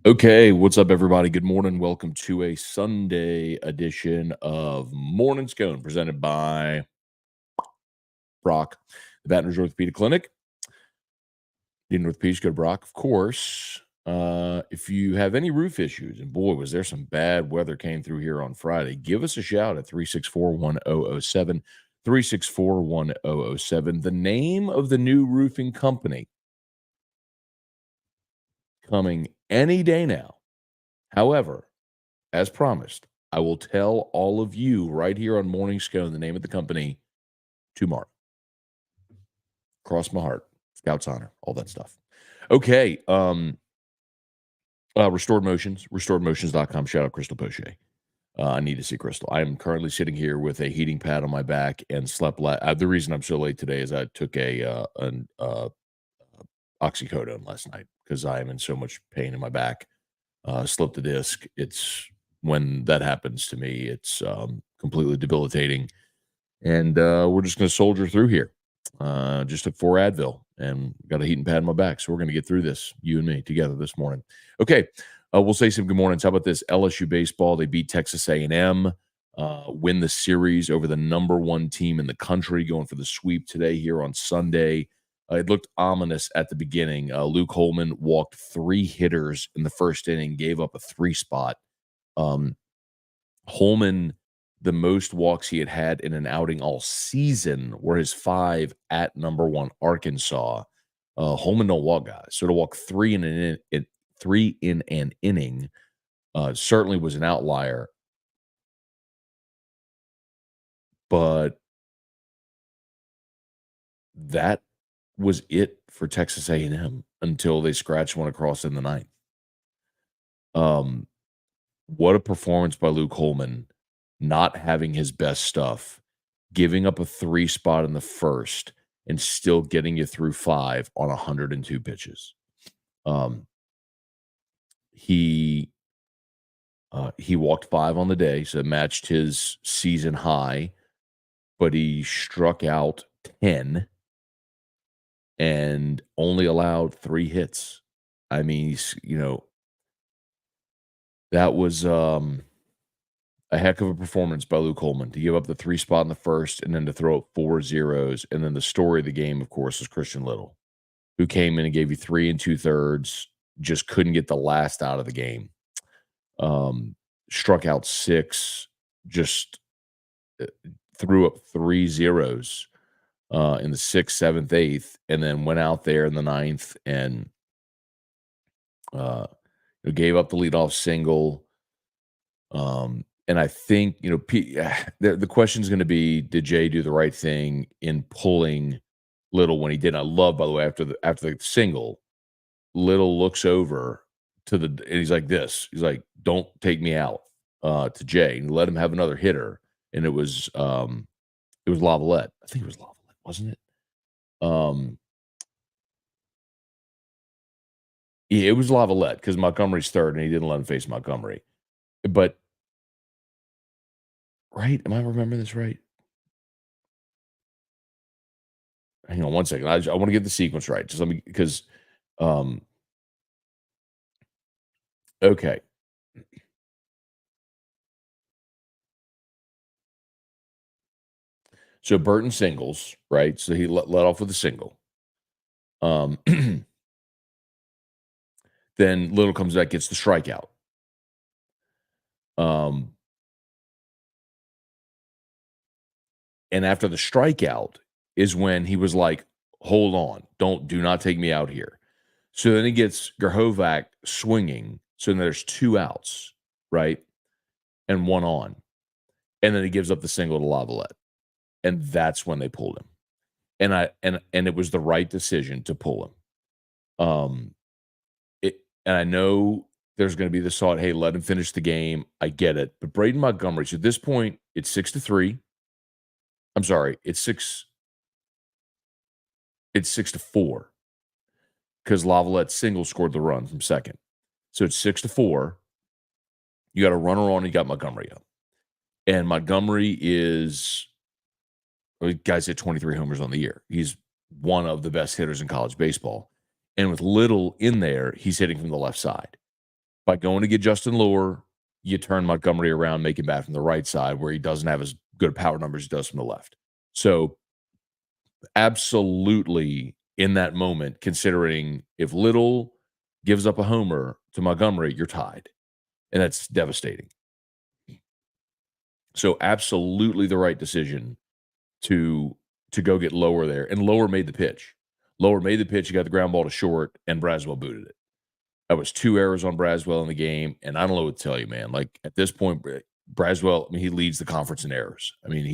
Okay, what's up, everybody? Good morning. Welcome to a Sunday edition of Morning Scone presented by Brock, the Baton Rouge Orthopedic Clinic. In Orthopedics, go to Brock, of course. If you have any roof issues, and boy, was there some bad weather came through here on Friday, give us a shout at 364-1007, 364-1007. The name of the new roofing company coming any day now. However, as promised, I will tell all of you right here on Morning Scone the name of the company tomorrow. Cross my heart. Scouts honor, all that stuff. Okay. Restored Motions, restoredmotions.com. Shout out Crystal Poche. I need to see Crystal. I am currently sitting here with a heating pad on my back and slept. The reason I'm so late today is I took an oxycodone last night because I am in so much pain in my back. Slipped the disc. It's when that happens to me, it's completely debilitating. And we're just going to soldier through here. Just took 4 Advil and got a heating pad in my back. So we're going to get through this, you and me, together this morning. Okay, we'll say some good mornings. How about this? LSU baseball, they beat Texas A&M, win the series over the number 1 team in the country, going for the sweep today here on Sunday. It looked ominous at the beginning. Luke Holman walked 3 hitters in the first inning, gave up a 3 spot. Holman, the most walks he had had in an outing all season were his 5 at number 1 Arkansas. Holman don't walk guys, so to walk 3 in an inning certainly was an outlier, but that was it for Texas A&M until they scratched one across in the ninth. What a performance by Luke Holman, not having his best stuff, giving up a 3 spot in the first, and still getting you through 5 on 102 pitches. Um, he he walked 5 on the day, so it matched his season high, but he struck out 10 and only allowed 3 hits. I mean, that was a heck of a performance by Luke Holman to give up the 3 spot in the first and then to throw up 4 zeros. And then the story of the game, of course, is Christian Little, who came in and gave you 3 2/3, just couldn't get the last out of the game. Struck out 6, just uh, threw up 3 zeros in the 6th, 7th, 8th, and then went out there in the ninth and uh, gave up the leadoff single. And I think, the question is going to be, did Jay do the right thing in pulling Little when he did? I love, by the way, after the single, Little looks over and he's like this. He's like, "Don't take me out," to Jay, and let him have another hitter. And it was Lavalette. I think it was Lavalette, wasn't it? Um, yeah, it was Lavalette because Montgomery's third, and he didn't let him face Montgomery. But right, am I remembering this right? Hang on one second. I want to get the sequence right. Just let me because um, okay. So Burton singles, right? So he let off with a single. Um, then Little comes back, gets the strikeout. Um, and after the strikeout is when he was like, "Hold on, do not take me out here." So then he gets Gerhovac swinging. So then there's 2 outs, right, and 1 on, and then he gives up the single to Lavalette, and that's when they pulled him. And it was the right decision to pull him. And I know there's gonna be this thought, "Hey, let him finish the game." I get it, but Braden Montgomery, so at this point, it's 6-3. I'm sorry, it's 6-4 because Lavalette single scored the run from second. So it's 6-4. You got a runner on, you got Montgomery up. And Montgomery is guy's hit 23 homers on the year. He's one of the best hitters in college baseball. And with Little in there, he's hitting from the left side. By going to get Justin Lure, you turn Montgomery around, make him bat from the right side where he doesn't have as good power numbers as he does from the left. So, absolutely in that moment, considering if Little gives up a homer to Montgomery, you're tied, and that's devastating. So, absolutely the right decision to go get Lower there, and Lower made the pitch. Lower made the pitch, he got the ground ball to short, and Braswell booted it. That was 2 errors on Braswell in the game, and I don't know what to tell you, man. Like, at this point, Braswell, I mean, he leads the conference in errors. I mean,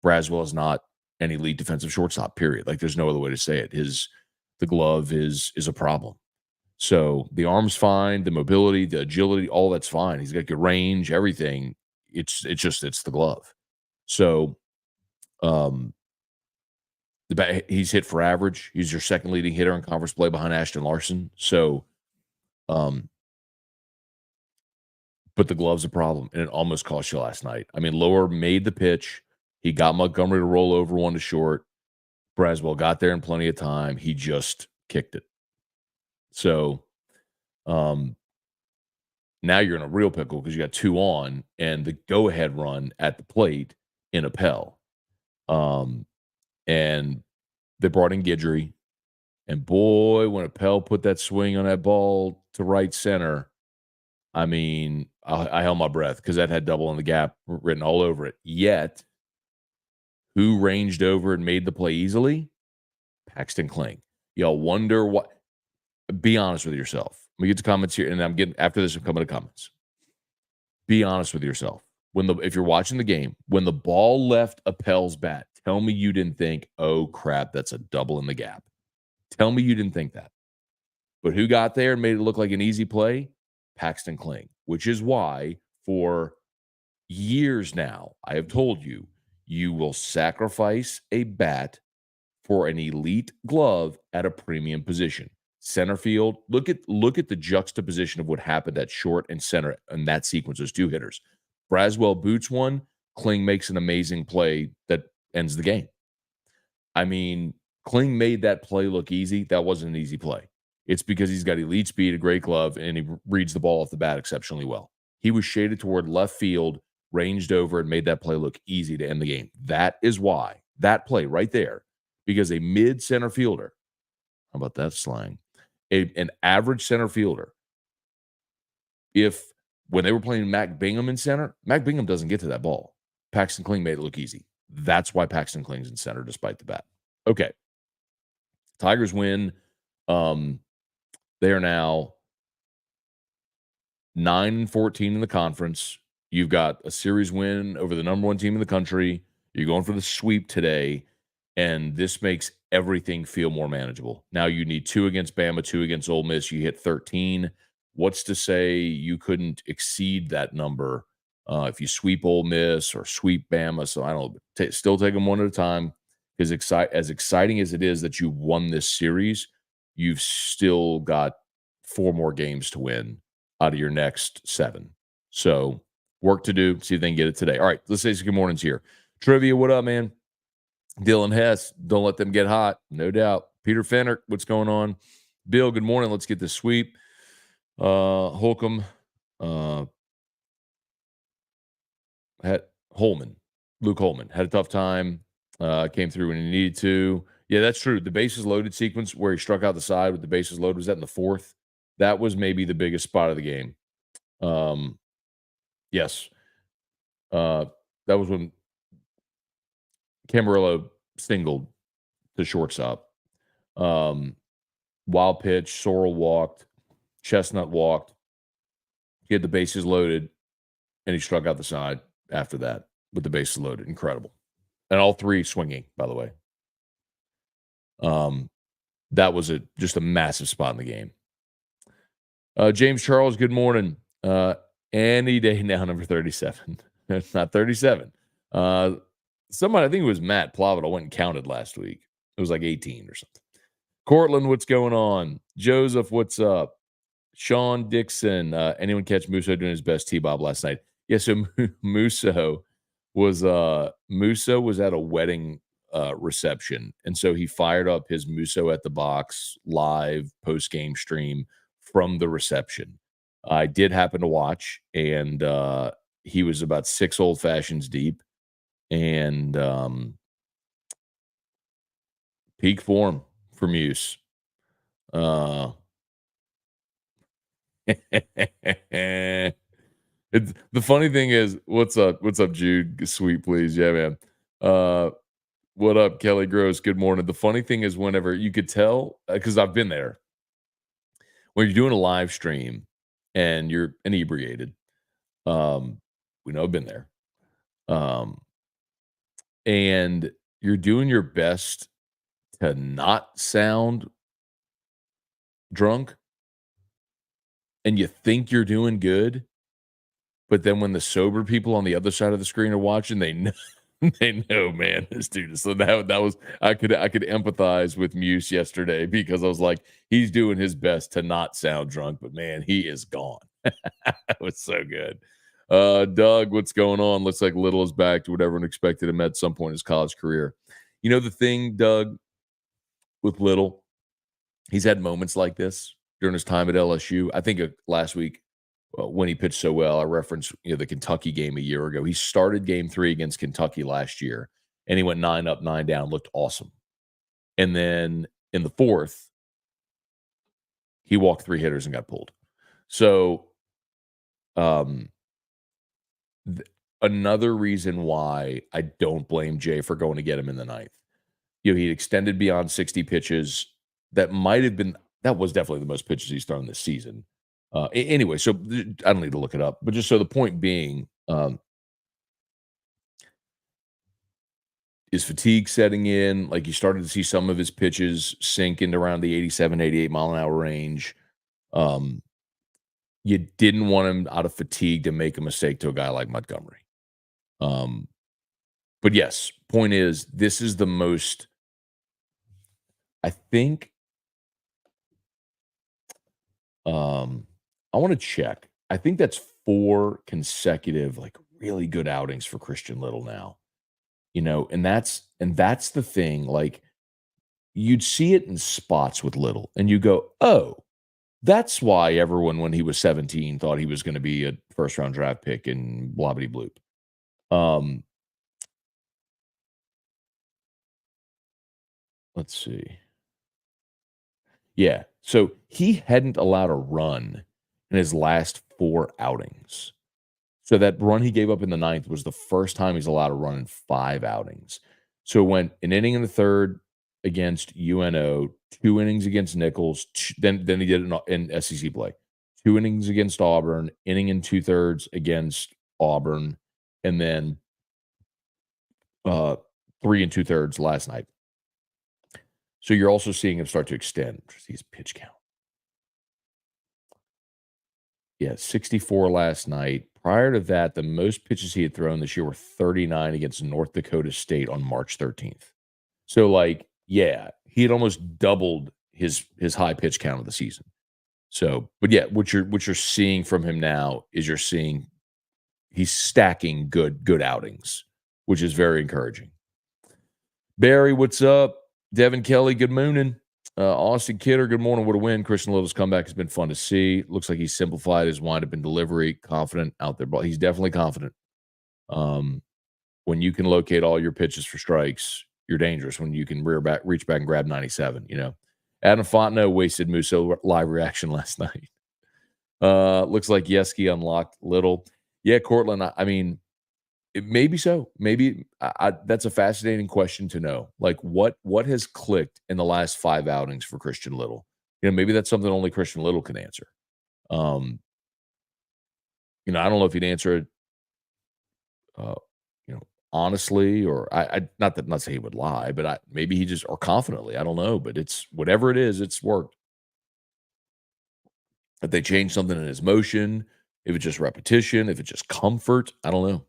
Braswell is not an elite defensive shortstop, period. Like, there's no other way to say it. The glove is a problem. So, the arm's fine, the mobility, the agility, all that's fine. He's got good range, everything. It's the glove. So, um, he's hit for average. He's your second leading hitter in conference play behind Ashton Larson. So, but the glove's a problem, and it almost cost you last night. I mean, Lower made the pitch. He got Montgomery to roll over one to short. Braswell got there in plenty of time. He just kicked it. So, now you're in a real pickle because you got 2 on and the go-ahead run at the plate in Appel. And they brought in Guidry. And boy, when Appel put that swing on that ball to right center, I mean, I held my breath because that had double in the gap written all over it. Yet, who ranged over and made the play easily? Paxton Kling. Y'all wonder what. Be honest with yourself. Let me get to comments here, and after this, I'm coming to comments. Be honest with yourself. If you're watching the game, when the ball left Appel's bat, tell me you didn't think, oh crap, that's a double in the gap. Tell me you didn't think that. But who got there and made it look like an easy play? Paxton Kling, which is why for years now, I have told you, you will sacrifice a bat for an elite glove at a premium position. Center field, look at the juxtaposition of what happened at short and center in that sequence, those 2 hitters. Braswell boots one, Kling makes an amazing play that ends the game. I mean, Kling made that play look easy. That wasn't an easy play. It's because he's got elite speed, a great glove, and he reads the ball off the bat exceptionally well. He was shaded toward left field, ranged over, and made that play look easy to end the game. That is why, that play right there, because a mid-center fielder, how about that slang? An average center fielder, when they were playing Mac Bingham in center, Mac Bingham doesn't get to that ball. Paxton Kling made it look easy. That's why Paxton Kling's in center despite the bat. Okay. Tigers win. They are now 9-14 in the conference. You've got a series win over the number 1 team in the country. You're going for the sweep today, and this makes everything feel more manageable. Now you need 2 against Bama, 2 against Ole Miss. You hit 13. What's to say you couldn't exceed that number if you sweep Ole Miss or sweep Bama? So I don't know. Still take them one at a time, because as exciting as it is that you won this series, you've still got 4 more games to win out of your next 7. So work to do. See if they can get it today. All right, let's say some good mornings here. Trivia, what up, man? Dylan Hess, don't let them get hot. No doubt. Peter Fenner, what's going on? Bill, good morning. Let's get this sweep. Holcomb, Luke Holman had a tough time. Came through when he needed to. Yeah, that's true. The bases loaded sequence where he struck out the side with the bases loaded, was that in the 4th? That was maybe the biggest spot of the game. Yes. That was when Camarillo singled to shortstop. Wild pitch, Sorrell walked, Chestnut walked. He had the bases loaded, and he struck out the side after that with the bases loaded. Incredible. And all 3 swinging, by the way. That was just a massive spot in the game. James Charles, good morning. Any day now, number 37. It's not 37. Somebody, I think it was Matt Plavital, went and counted last week. It was like 18 or something. Cortland, what's going on? Joseph, what's up? Sean Dixon, anyone catch Musso doing his best T-Bob last night? Yeah, so Musso was at a wedding reception, and so he fired up his Musso at the box live post-game stream from the reception. I did happen to watch, and he was about 6 old fashions deep, and peak form for Muse. Uh, it's the funny thing is, what's up? What's up, Jude? Sweet, please, yeah, man. Uh, what up, Kelly Gross? Good morning. The funny thing is, whenever you could tell, because I've been there, when you're doing a live stream and you're inebriated, um, we know I've been there, um, and you're doing your best to not sound drunk, and you think you're doing good, but then when the sober people on the other side of the screen are watching, they know they know, man, this dude is so that was I could empathize with Muse yesterday because I was like, he's doing his best to not sound drunk, but man, he is gone. That was so good. Doug, what's going on? Looks like Little is back to what everyone expected him at some point in his college career. You know the thing, Doug, with Little, he's had moments like this during his time at LSU. I think last week when he pitched so well, I referenced the Kentucky game a year ago. He started Game 3 against Kentucky last year, and he went 9 up, 9 down, looked awesome. And then in the fourth, he walked 3 hitters and got pulled. So, um, another reason why I don't blame Jay for going to get him in the ninth. He extended beyond 60 pitches. That was definitely the most pitches he's thrown this season. Anyway, so I don't need to look it up, but just so the point being, is fatigue setting in? Like, you started to see some of his pitches sink into around the 87, 88 mile an hour range. Um, you didn't want him out of fatigue to make a mistake to a guy like Montgomery. Um, but yes, point is, this is the most, I think, I want to check. I think that's 4 consecutive, like, really good outings for Christian Little now. And that's the thing. Like, you'd see it in spots with Little, and you go, "Oh, that's why everyone when he was 17 thought he was going to be a first round draft pick and blah blah bloop." Um, let's see. Yeah, so he hadn't allowed a run in his last 4 outings. So that run he gave up in the ninth was the first time he's allowed a run in 5 outings. So it went an inning in the third against UNO, 2 innings against Nichols, then he did it in SEC play. 2 innings against Auburn, inning and 2/3 against Auburn, and then 3 and 2/3 last night. So you're also seeing him start to extend his pitch count. Yeah, 64 last night. Prior to that, the most pitches he had thrown this year were 39 against North Dakota State on March 13th. So, like, yeah, he had almost doubled his high pitch count of the season. So, but yeah, what you're seeing from him now is you're seeing he's stacking good outings, which is very encouraging. Barry, what's up? Devin Kelly, good morning. Austin Kidder, good morning. What a win. Christian Little's comeback has been fun to see. Looks like he's simplified his windup and delivery, confident out there. But he's definitely confident. Um, when you can locate all your pitches for strikes, you're dangerous. When you can reach back and grab 97, Adam Fontenot wasted Musso live reaction last night. Looks like Yeski unlocked Little. Yeah, Cortland, I mean, maybe so. Maybe that's a fascinating question to know. Like, what has clicked in the last 5 outings for Christian Little? Maybe that's something only Christian Little can answer. Um, I don't know if he'd answer it, uh, honestly, or I not say he would lie, but maybe he just or confidently. I don't know, but it's whatever it is, it's worked. If they change something in his motion, if it's just repetition, if it's just comfort, I don't know.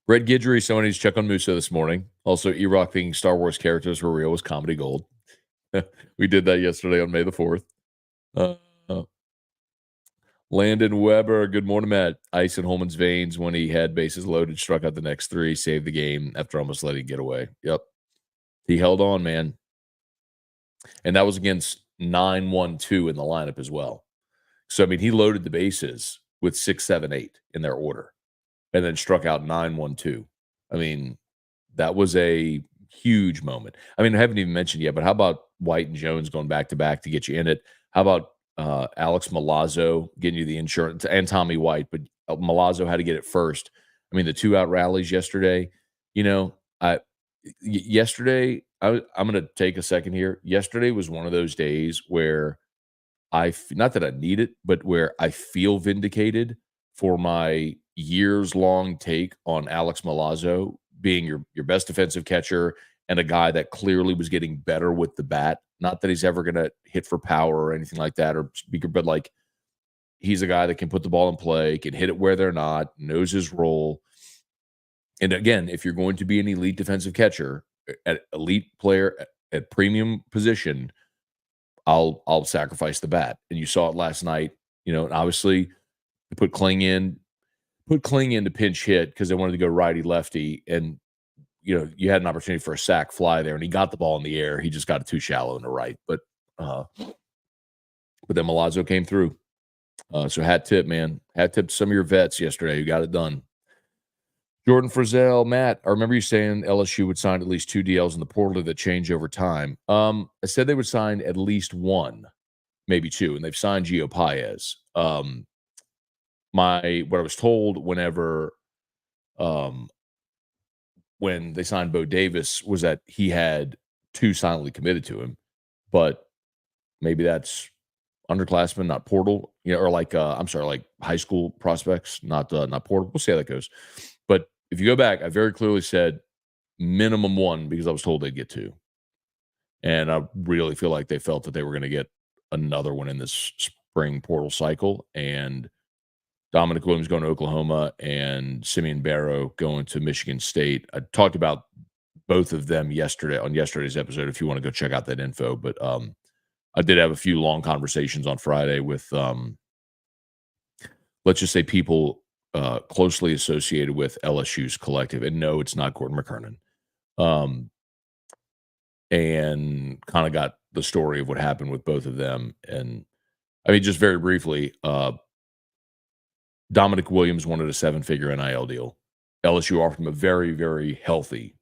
Red Gidgery, someone needs to check on Musa this morning. Also, E-Rock thinking Star Wars characters were real was comedy gold. We did that yesterday on May the 4th. Uh, Landon Weber, good morning, Matt. Ice in Holman's veins when he had bases loaded, struck out the next 3, saved the game after almost letting it get away. Yep. He held on, man. And that was against 9-1-2 in the lineup as well. So, I mean, he loaded the bases with 6, 7, 8 in their order and then struck out 9-1-2. I mean, that was a huge moment. I mean, I haven't even mentioned yet, but how about White and Jones going back to back to get you in it? How about Alex Milazzo getting you the insurance and Tommy White, but Milazzo had to get it first. I mean, the 2-out rallies yesterday, you know, yesterday, I'm going to take a second here. Yesterday was one of those days where not that I need it, but where I feel vindicated for my years-long take on Alex Milazzo being your best defensive catcher and a guy that clearly was getting better with the bat. Not that he's ever gonna hit for power or anything like that or speaker, but, like, he's a guy that can put the ball in play, can hit it where they're not, knows his role. And again, if you're going to be an elite defensive catcher, at elite player at premium position, I'll sacrifice the bat. And you saw it last night, and obviously they put Kling in to pinch hit because they wanted to go righty lefty. And you had an opportunity for a sac fly there, and he got the ball in the air. He just got it too shallow in the right. But then Milazzo came through. So hat tip, man. Hat tip to some of your vets yesterday who got it done. Jordan Frizzell, Matt, I remember you saying LSU would sign at least 2 DLs in the portal that change over time. I said they would sign at least 1, maybe 2, and they've signed Gio Paez. What I was told when they signed Bo Davis was that he had 2 silently committed to him, but maybe that's underclassmen, not portal, or like high school prospects, not portal. We'll see how that goes. But if you go back, I very clearly said minimum 1 because I was told they'd get 2. And I really feel like they felt that they were going to get another one in this spring portal cycle. And Dominic Williams going to Oklahoma and Simeon Barrow going to Michigan State. I talked about both of them on yesterday's episode if you want to go check out that info. But I did have a few long conversations on Friday with, let's just say, people closely associated with LSU's collective. And no, it's not Gordon McKernan. And kind of got the story of what happened with both of them. And I mean, just very briefly, Dominic Williams wanted a 7-figure NIL deal. LSU offered him a very, very healthy,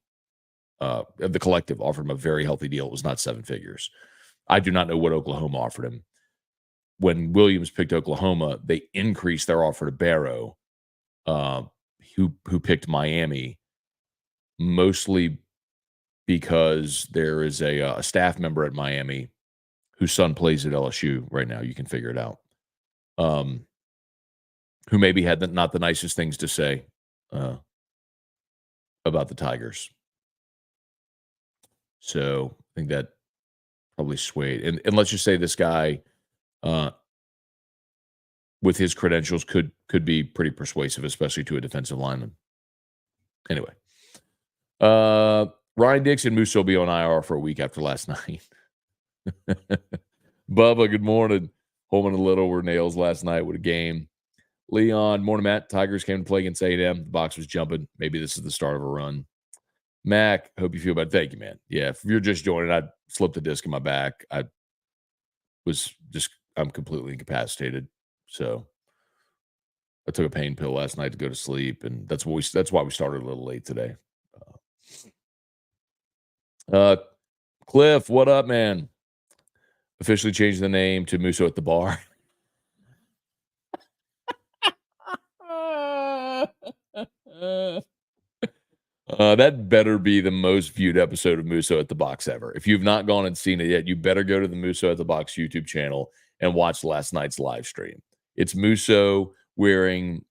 the collective offered him a very healthy deal. It was not 7 figures. I do not know what Oklahoma offered him. When Williams picked Oklahoma, they increased their offer to Barrow, who picked Miami, mostly because there is a staff member at Miami whose son plays at LSU right now. You can figure it out. Who maybe had not the nicest things to say about the Tigers. So I think that probably swayed. And let's just say this guy, with his credentials, could be pretty persuasive, especially to a defensive lineman. Anyway, Ryan Dixon, Musso will be on IR for a week after last night. Bubba, good morning. Home and a little were nails last night with a game. Leon, morning, Matt. Tigers came to play against A&M. The box was jumping. Maybe this is the start of a run. Mac, hope you feel better. Thank you, man. Yeah, if you're just joining, I slipped a disc in my back. I'm completely incapacitated. So I took a pain pill last night to go to sleep, and that's why we started a little late today. Cliff, what up, man? Officially changed the name to Musso at the Bar. That better be the most viewed episode of Musso at the Box ever. If you've not gone and seen it yet, you better go to the Musso at the Box YouTube channel and watch last night's live stream. It's Musso wearing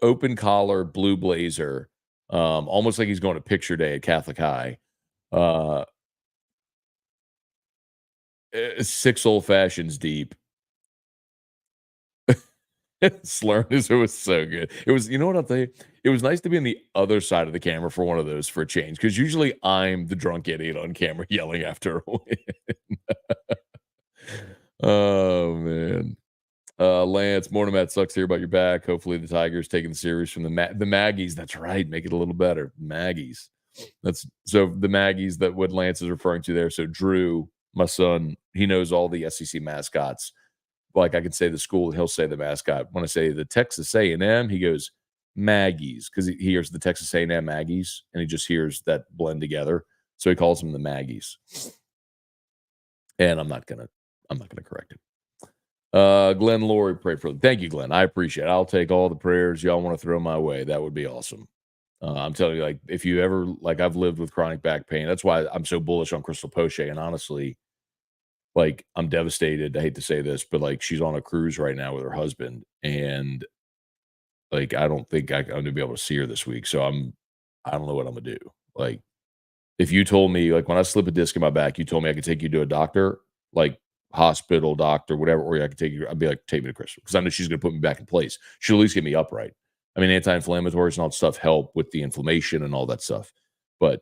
open collar, blue blazer, almost like he's going to picture day at Catholic High. 6 old fashions deep. Slurns, it was so good. It was, you know what I'll tell you? It was nice to be on the other side of the camera for one of those for a change, because usually I'm the drunk idiot on camera yelling after a win. Oh, man. Lance, morning, Matt. Sucks to hear about your back. Hopefully the Tigers taking the series from the Maggies. That's right. Make it a little better. Maggies. So the Maggies that what Lance is referring to there. So Drew My son, he knows all the SEC mascots. Like, I can say the school, he'll say the mascot. When I say the Texas A&M, he goes, Maggies, because he hears the Texas A&M Aggies, and he just hears that blend together. So he calls them the Maggies. And I'm not gonna correct him. Glenn Laurie, pray for them. Thank you, Glenn. I appreciate it. I'll take all the prayers y'all want to throw my way. That would be awesome. I'm telling you, like, if you ever, like, I've lived with chronic back pain. That's why I'm so bullish on Crystal Poche. And honestly, like, I'm devastated. I hate to say this, but like, she's on a cruise right now with her husband, and like, I don't think I'm gonna be able to see her this week. So I don't know what I'm gonna do. Like, if you told me, like, when I slip a disc in my back, you told me I could take you to a doctor, like hospital, doctor, whatever, or I could take you, I'd be like, take me to Crystal, because I know she's gonna put me back in place. She'll at least get me upright. I mean, anti-inflammatories and all that stuff help with the inflammation and all that stuff. But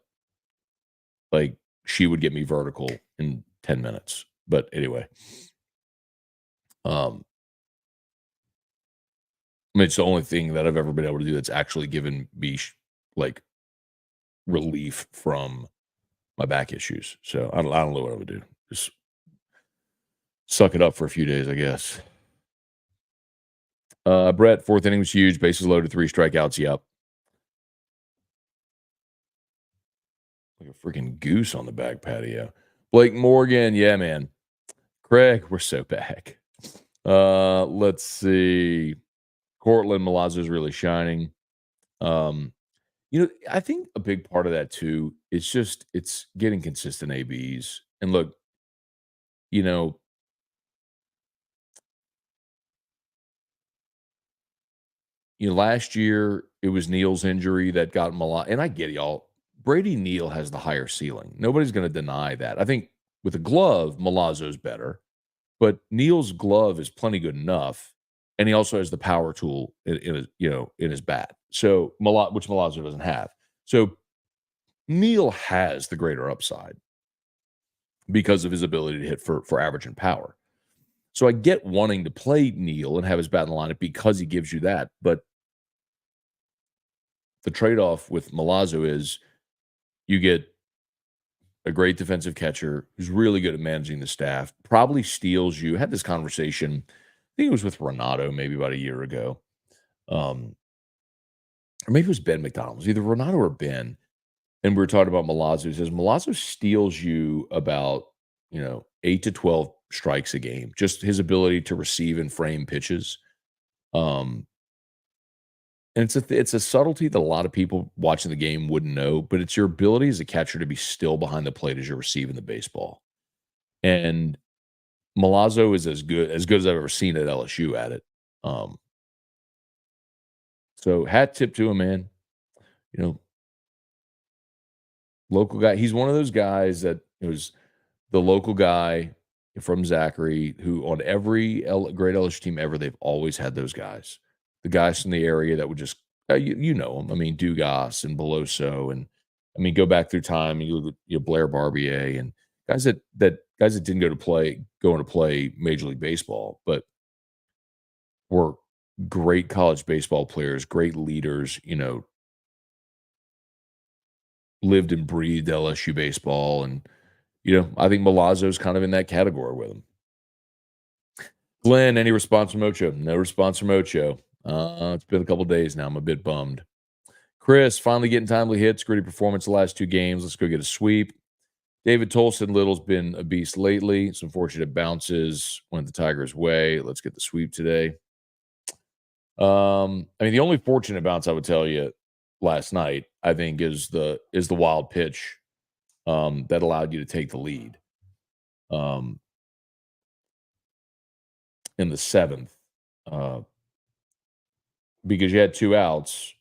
like, she would get me vertical in 10 minutes. But anyway, um, I mean, it's the only thing that I've ever been able to do that's actually given me like relief from my back issues. So I don't know what I would do. Just suck it up for a few days, I guess. Brett, fourth inning was huge. Bases loaded, 3 strikeouts. Yep. Like a freaking goose on the back patio. Blake Morgan, yeah, man. Craig, we're so back. Let's see. Cortland Milazzo is really shining. Um, I think a big part of that too is just it's getting consistent ABs. And look, you know, last year it was Neal's injury that got Milazzo, and I get it, y'all. Brady Neal has the higher ceiling. Nobody's going to deny that. I think with a glove, Milazzo's better, but Neal's glove is plenty good enough, and he also has the power tool in his, in his bat. So which Milazzo doesn't have. So Neal has the greater upside because of his ability to hit for average and power. So I get wanting to play Neal and have his bat in the lineup because he gives you that. But the trade-off with Milazzo is you get a great defensive catcher who's really good at managing the staff, probably steals you. I had this conversation, I think it was with Renato maybe about a year ago. Um, or maybe it was Ben McDonald. It was either Renato or Ben. And we were talking about Milazzo. He says Milazzo steals you about, 8 to 12 strikes a game. Just his ability to receive and frame pitches. Um, and it's a subtlety that a lot of people watching the game wouldn't know, but it's your ability as a catcher to be still behind the plate as you're receiving the baseball. And Milazzo is as good as I've ever seen at LSU at it. Um, so hat tip to him, man. You know, local guy. He's one of those guys that was the local guy from Zachary, who on every great LSU team ever, they've always had those guys. The guys from the area that would just, you know them. I mean, Dugas and Beloso, and I mean, go back through time, and you look at Blair Barbier and guys that didn't go into play Major League Baseball, but were great college baseball players, great leaders. Lived and breathed LSU baseball, and I think Milazzo's kind of in that category with him. Glenn, any response from Ocho? No response from Ocho. It's been a couple days now. I'm a bit bummed. Chris, finally getting timely hits. Gritty performance the last 2 games. Let's go get a sweep. David Tolson Little's been a beast lately. Some fortunate bounces went the Tigers' way. Let's get the sweep today. I mean, the only fortunate bounce I would tell you last night, I think, is the wild pitch that allowed you to take the lead. In the 7th, uh, because you had 2 outs.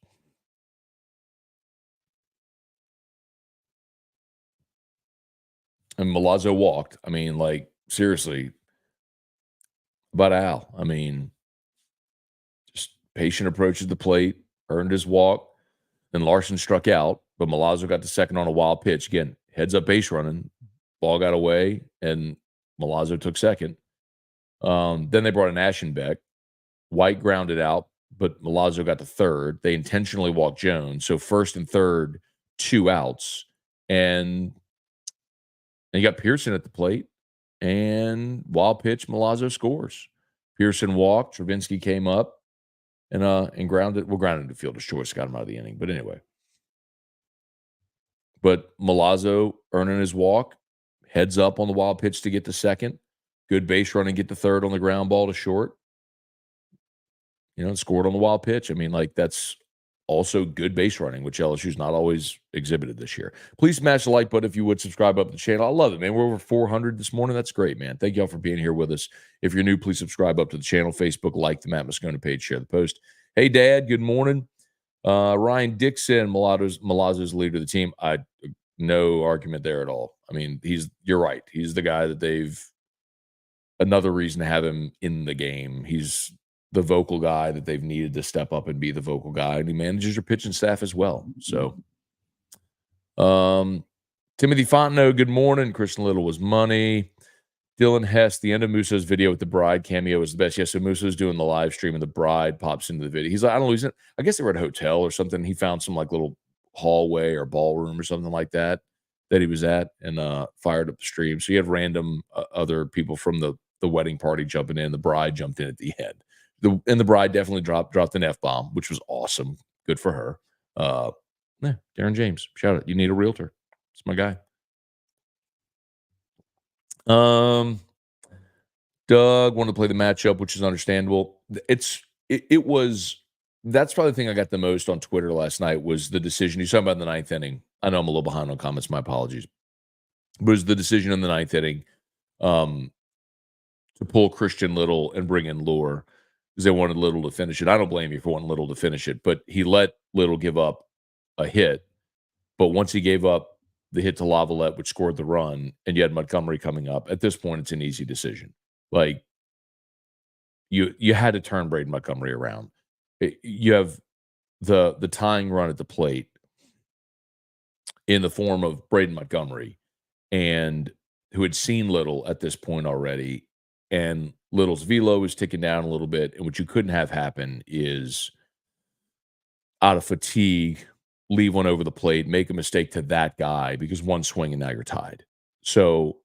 And Milazzo walked. I mean, like, seriously, about Al. I mean, just patient approach at the plate, earned his walk. Then Larson struck out, but Milazzo got the second on a wild pitch. Again, heads up base running. Ball got away, and Milazzo took second. Then they brought in Ashenbeck. White grounded out, but Milazzo got the third. They intentionally walked Jones. So first and third, 2 outs. And you got Pearson at the plate. and wild pitch, Milazzo scores. Pearson walked. Travinsky came up and grounded. Well, grounded to fielder's choice, got him out of the inning. But anyway, but Milazzo earning his walk, heads up on the wild pitch to get to second. Good base running, get to third on the ground ball to short. And scored on the wild pitch. I mean, like, that's also good base running, which LSU's not always exhibited this year. Please smash the like button if you would. Subscribe up to the channel. I love it, man. We're over 400 this morning. That's great, man. Thank y'all for being here with us. If you're new, please subscribe up to the channel. Facebook, like the Matt Moscona page, share the post. Hey, Dad, good morning. Ryan Dixon, Milazzo's leader of the team. No argument there at all. I mean, you're right. He's the guy that another reason to have him in the game. He's the vocal guy that they've needed to step up and be the vocal guy, and he manages your pitching staff as well. So, Timothy Fontenot, good morning. Christian Little was money. Dylan Hess, the end of Musso's video with the bride cameo was the best. Yes, so Musso's doing the live stream, and the bride pops into the video. He's like, I don't know, I guess they were at a hotel or something. He found some like little hallway or ballroom or something like that he was at, and fired up the stream. So you had random other people from the wedding party jumping in. The bride jumped in at the end. The bride definitely dropped an F-bomb, which was awesome. Good for her. Yeah, Darren James, shout out. You need a realtor. It's my guy. Doug wanted to play the matchup, which is understandable. That's probably the thing I got the most on Twitter last night was the decision. He's talking about in the ninth inning. I know I'm a little behind on comments. My apologies. But it was the decision in the ninth inning to pull Christian Little and bring in Lure because they wanted Little to finish it. I don't blame you for wanting Little to finish it, but he let Little give up a hit. But once he gave up the hit to Lavalette, which scored the run, and you had Montgomery coming up, at this point, it's an easy decision. Like, you had to turn Braden Montgomery around. You have the tying run at the plate in the form of Braden Montgomery, and who had seen Little at this point already, and Little's velo is ticking down a little bit, and what you couldn't have happen is out of fatigue, leave one over the plate, make a mistake to that guy because one swing and now you're tied. So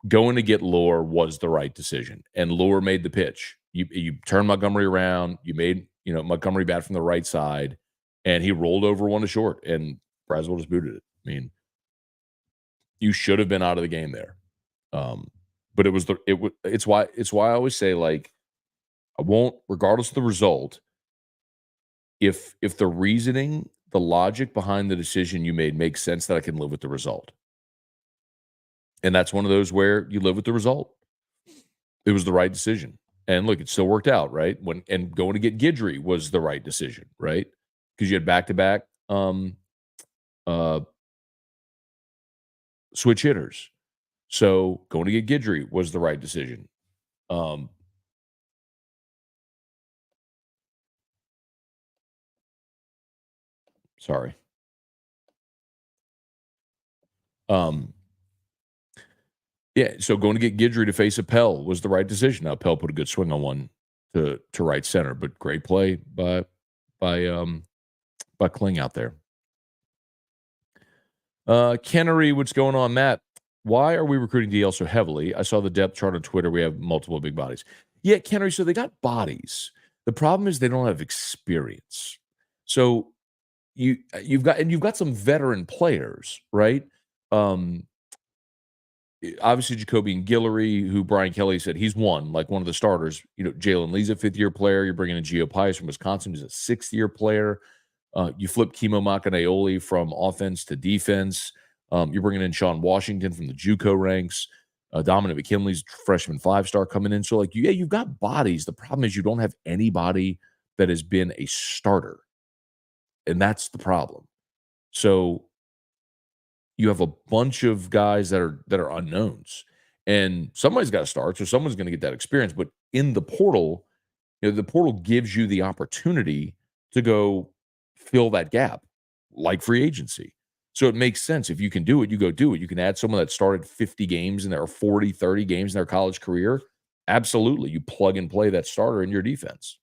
going to get Lure was the right decision, and Lure made the pitch. You turned Montgomery around, you made Montgomery bat from the right side, and he rolled over one to short, and Braswell just booted it. I mean, you should have been out of the game there. But it's why I always say, like, I won't, regardless of the result, if the reasoning, the logic behind the decision you made makes sense, that I can live with the result. And that's one of those where you live with the result. It was the right decision. And look, it still worked out, right? And going to get Guidry was the right decision, right? Because you had back-to-back switch hitters. So going to get Guidry was the right decision. Sorry. Yeah, so going to get Guidry to face Appel was the right decision. Now, Appel put a good swing on one to right center, but great play by Kling out there. Kennery, what's going on, Matt? Why are we recruiting DL so heavily? I saw the depth chart on Twitter. We have multiple big bodies. Yeah, Kennery, so they got bodies. The problem is they don't have experience. So you've got some veteran players, right? Obviously Jacoby and Guillory, who Brian Kelly said he's one of the starters. Jalen Lee's a fifth-year player. You're bringing in Gio Pius from Wisconsin, who's a sixth-year player. You flip Kimo Makanaioli from offense to defense. You're bringing in Sean Washington from the JUCO ranks. Dominic McKinley's freshman five-star coming in. So, you've got bodies. The problem is you don't have anybody that has been a starter, and that's the problem. So you have a bunch of guys that are unknowns, and somebody's got to start, so someone's going to get that experience. But in the portal, the portal gives you the opportunity to go fill that gap, like free agency. So it makes sense. If you can do it, you go do it. You can add someone that started 50 games in their 40, 30 games in their college career. Absolutely. You plug and play that starter in your defense.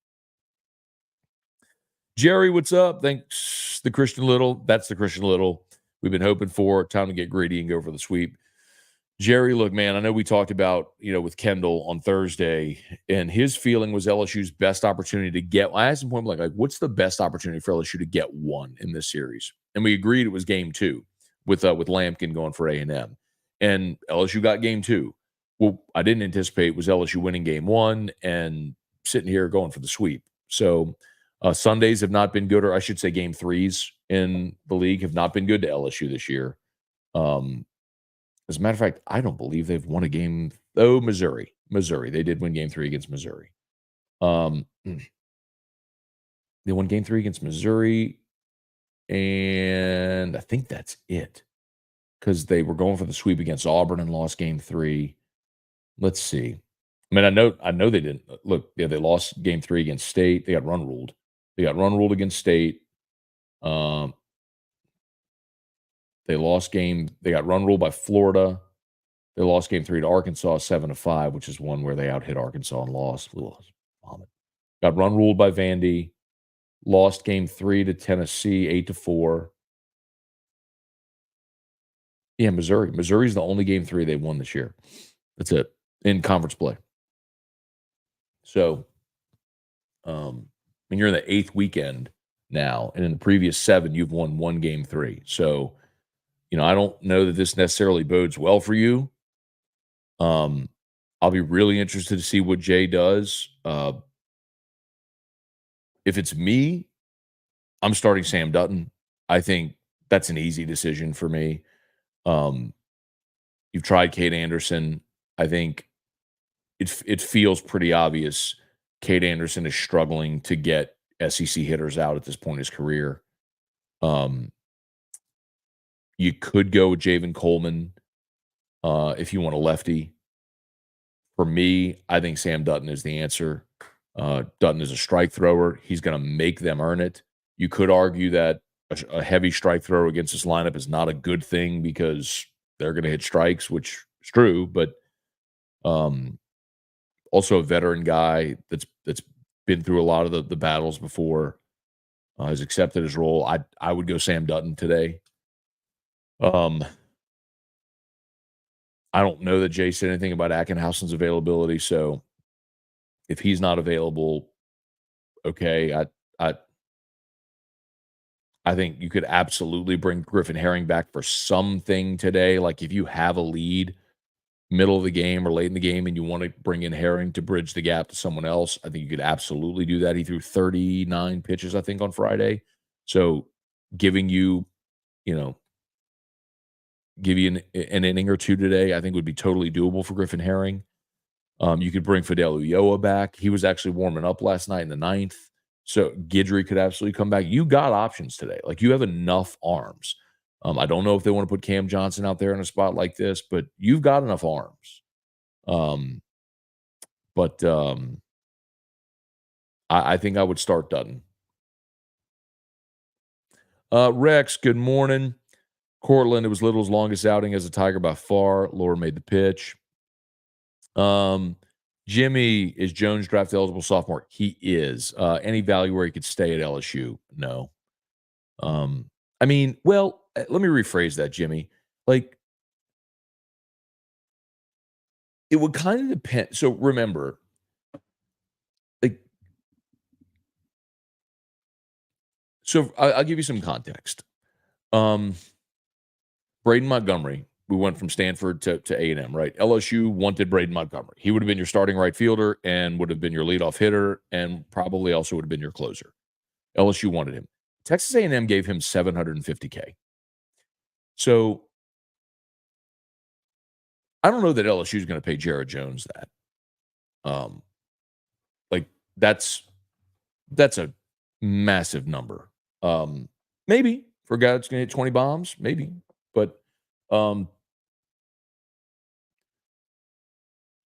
Jerry, what's up? Thanks. The Christian Little. That's the Christian Little we've been hoping for. Time to get greedy and go for the sweep. Jerry, look, man, I know we talked about, with Kendall on Thursday, and his feeling was LSU's best opportunity to get. I asked him point blank, like, what's the best opportunity for LSU to get one in this series? And we agreed it was game two with Lampkin going for A&M. And LSU got game two. Well, I didn't anticipate was LSU winning game one and sitting here going for the sweep. So Sundays have not been good, or I should say game threes in the league have not been good to LSU this year. As a matter of fact, I don't believe they've won a game. Oh, Missouri. They did win game three against Missouri. They won game three against Missouri, and I think that's it because they were going for the sweep against Auburn and lost game three. Let's see. I mean, I know they didn't look. Yeah, they lost game three against State. They got run ruled. Against State. They got run ruled by Florida. They lost game three to Arkansas 7-5, which is one where they out hit Arkansas and lost. Vomit. Got run ruled by Vandy. Lost game three to Tennessee 8-4. Yeah, Missouri. Missouri's the only game three they won this year. That's it in conference play. So, when you're in the 8th weekend now, and in the previous 7, you've won one game three. So, I don't know that this necessarily bodes well for you. I'll be really interested to see what Jay does. If it's me, I'm starting Sam Dutton. I think that's an easy decision for me. You've tried Cade Anderson. I think it feels pretty obvious Cade Anderson is struggling to get SEC hitters out at this point in his career. You could go with Javen Coleman if you want a lefty. For me, I think Sam Dutton is the answer. Dutton is a strike thrower. He's going to make them earn it. You could argue that a heavy strike thrower against this lineup is not a good thing because they're going to hit strikes, which is true, but also a veteran guy that's been through a lot of the battles before, has accepted his role. I would go Sam Dutton today. I don't know that Jay said anything about Ackenhausen's availability, so if he's not available, okay, I think you could absolutely bring Griffin Herring back for something today. Like if you have a lead middle of the game or late in the game and you want to bring in Herring to bridge the gap to someone else, I think you could absolutely do that. He threw 39 pitches, I think, on Friday. So giving you, give you an inning or two today, I think would be totally doable for Griffin Herring. You could bring Fidel Ulloa back. He was actually warming up last night in the 9th. So Guidry could absolutely come back. You got options today. Like you have enough arms. I don't know if they want to put Cam Johnson out there in a spot like this, but you've got enough arms. But I think I would start Dutton. Rex, good morning. Cortland, it was Little's longest outing as a Tiger by far. Laura made the pitch. Jimmy, is Jones draft eligible sophomore? He is. Any value where he could stay at LSU? No. I mean, well, let me rephrase that, Jimmy. Like, it would kind of depend. So remember, like, so I'll give you some context. Braden Montgomery, we went from Stanford to A&M, right? LSU wanted Braden Montgomery. He would have been your starting right fielder and would have been your leadoff hitter and probably also would have been your closer. LSU wanted him. Texas A&M gave him $750K. So I don't know that LSU is going to pay Jared Jones that. Like that's a massive number. Maybe for a guy that's going to hit 20 bombs, maybe, but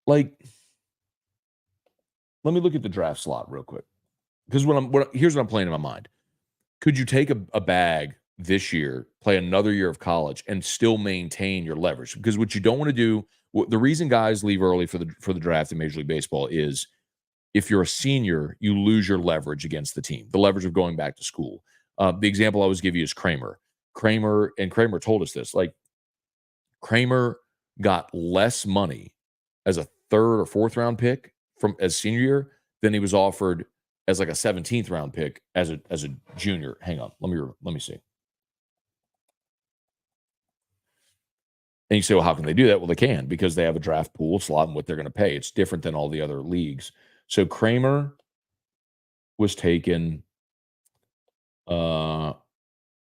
like, let me look at the draft slot real quick because here's what I'm playing in my mind. Could you take a bag this year, play another year of college, and still maintain your leverage? Because what you don't want to do, the reason guys leave early for the draft in Major League Baseball is if you're a senior, you lose your leverage against the team, the leverage of going back to school. The example I always give you is Kramer. Kramer told us this. Like Kramer got less money as a third or fourth round pick from as senior year than he was offered as like a 17th round pick as a junior. Hang on, let me see. And you say, well, how can they do that? Well, they can because they have a draft pool slot and what they're going to pay. It's different than all the other leagues. So Kramer was taken uh,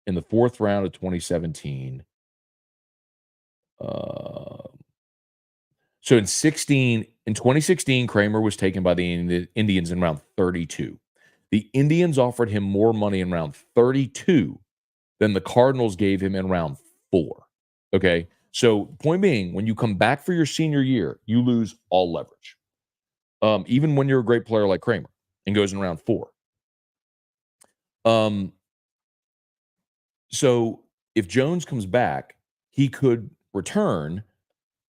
in the fourth round of 2017. Uh, so in 2016, Kramer was taken by the Indians in round 32. The Indians offered him more money in round 32 than the Cardinals gave him in round 4. Okay. So, point being, when you come back for your senior year, you lose all leverage. Even when you're a great player like Kramer and goes in round 4. So if Jones comes back, he could return,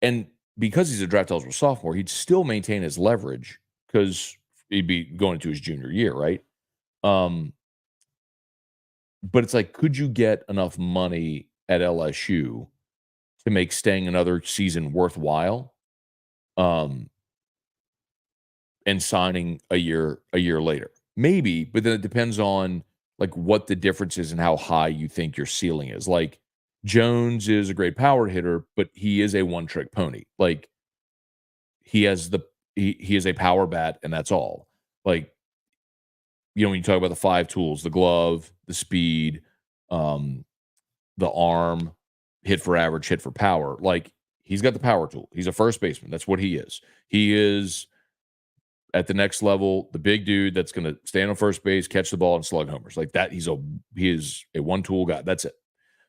and because he's a draft eligible sophomore, he'd still maintain his leverage because he'd be going into his junior year, right? Um, but it's like, could you get enough money at LSU to make staying another season worthwhile? And signing a year later. Maybe, but then it depends on like what the difference is and how high you think your ceiling is. Like Jones is a great power hitter, but he is a one-trick pony. Like he has he is a power bat and that's all. Like when you talk about the 5 tools, the glove, the speed, um, the arm, hit for average, hit for power, like he's got the power tool. He's a first baseman. That's what he is. He is at the next level, the big dude that's going to stand on first base, catch the ball, and slug homers like that. He is a one tool guy. That's it.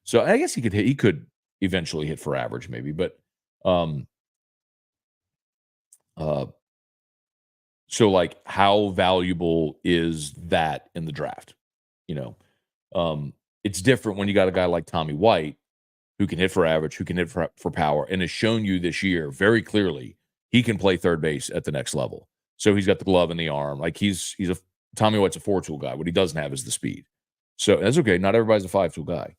So I guess he could eventually hit for average maybe, but um uh so like how valuable is that in the draft? You know, it's different when you got a guy like Tommy White who can hit for average, who can hit for power, and has shown you this year very clearly he can play third base at the next level. So he's got the glove and the arm. Like he's a Tommy White's a 4-tool guy. What he doesn't have is the speed. So that's okay. Not everybody's a 5-tool guy.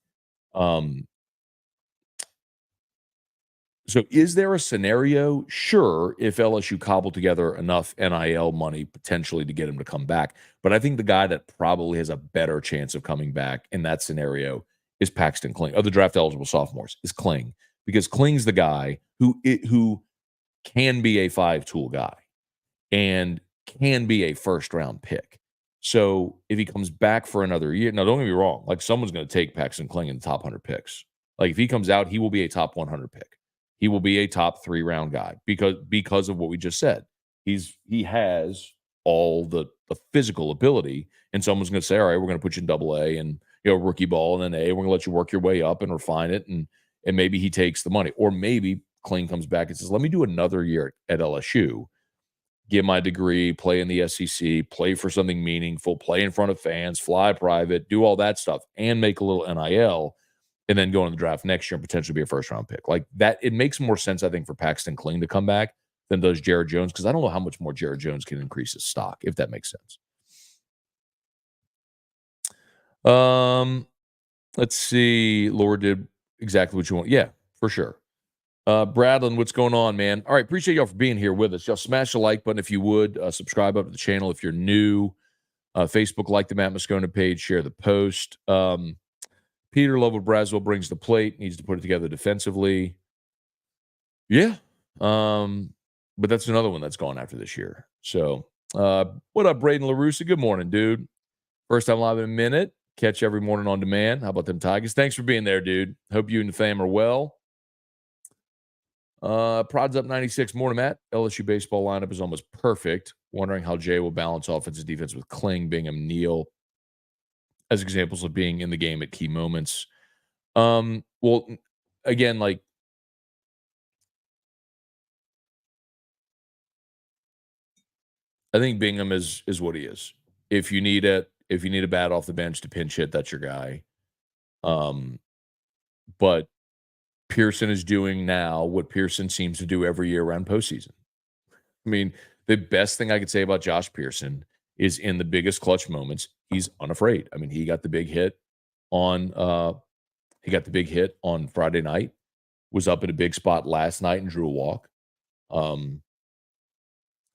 So is there a scenario? Sure, if LSU cobbled together enough NIL money potentially to get him to come back. But I think the guy that probably has a better chance of coming back in that scenario is Paxton Kling. Of the draft eligible sophomores, is Kling. Because Kling's the guy who can be a 5-tool guy and can be a first round pick. So if he comes back for another year, now don't get me wrong, like someone's going to take Paxton Kling in the top 100 picks. Like if he comes out, he will be a top 100 pick. He will be a top 3 round guy because of what we just said. He has all the physical ability, and someone's going to say, all right, we're going to put you in double A and rookie ball and then A. We're going to let you work your way up and refine it, and maybe he takes the money, or maybe Kling comes back and says, let me do another year at LSU. Get my degree, play in the SEC, play for something meaningful, play in front of fans, fly private, do all that stuff, and make a little NIL, and then go in the draft next year and potentially be a first-round pick. Like that, it makes more sense, I think, for Paxton Kling to come back than does Jared Jones, because I don't know how much more Jared Jones can increase his stock, if that makes sense. Let's see. Laura did exactly what you want. Yeah, for sure. Bradlin, what's going on, man? All right, appreciate y'all for being here with us. Y'all smash the like button if you would. Subscribe up to the channel if you're new. Facebook, like the Matt Moscona page, share the post. Peter Love of Braswell brings the plate, needs to put it together defensively. Yeah. But that's another one that's gone after this year. So, what up, Braden LaRussa? Good morning, dude. First time live in a minute. Catch every morning on demand. How about them Tigers? Thanks for being there, dude. Hope you and the fam are well. Prods up 96. Morning, Matt. LSU baseball lineup is almost perfect. Wondering how Jay will balance offense and defense with Kling, Bingham, Neal as examples of being in the game at key moments. Well, again, like I think Bingham is what he is. If you need a bat off the bench to pinch hit, that's your guy. But Pearson is doing now what Pearson seems to do every year around postseason. I mean, the best thing I could say about Josh Pearson is in the biggest clutch moments, he's unafraid. I mean, he got the big hit on Friday night was up in a big spot last night and drew a walk. Um,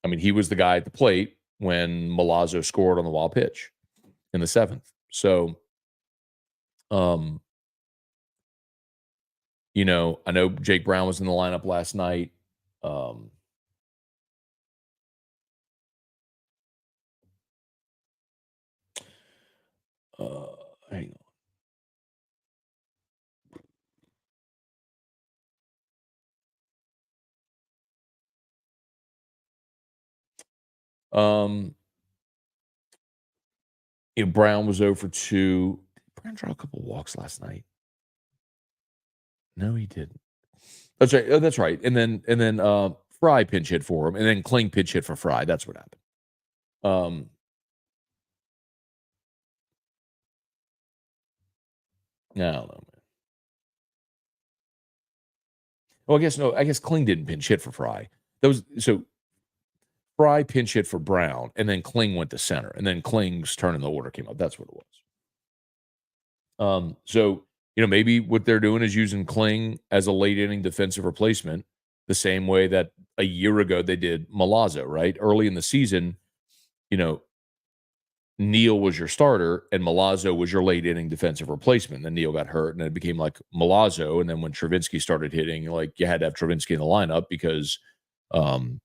I mean, he was the guy at the plate when Milazzo scored on the wild pitch in the 7th. So, um, I know Jake Brown was in the lineup last night. Um, uh, hang on. Brown was over 2. Brown draw a couple walks last night. No, he didn't. That's right. Oh, that's right. And then Fry pinch hit for him, and then Kling pinch hit for Fry. That's what happened. Um, I don't know, man. Well, I guess no. I guess Kling didn't pinch hit for Fry. That was so Fry pinch hit for Brown, and then Kling went to center, and then Kling's turn in the order came up. That's what it was. So maybe what they're doing is using Kling as a late inning defensive replacement, the same way that a year ago they did Milazzo, right? Early in the season, you know, Neal was your starter and Milazzo was your late inning defensive replacement. Then Neal got hurt and it became like Milazzo. And then when Travinsky started hitting, like you had to have Travinsky in the lineup because um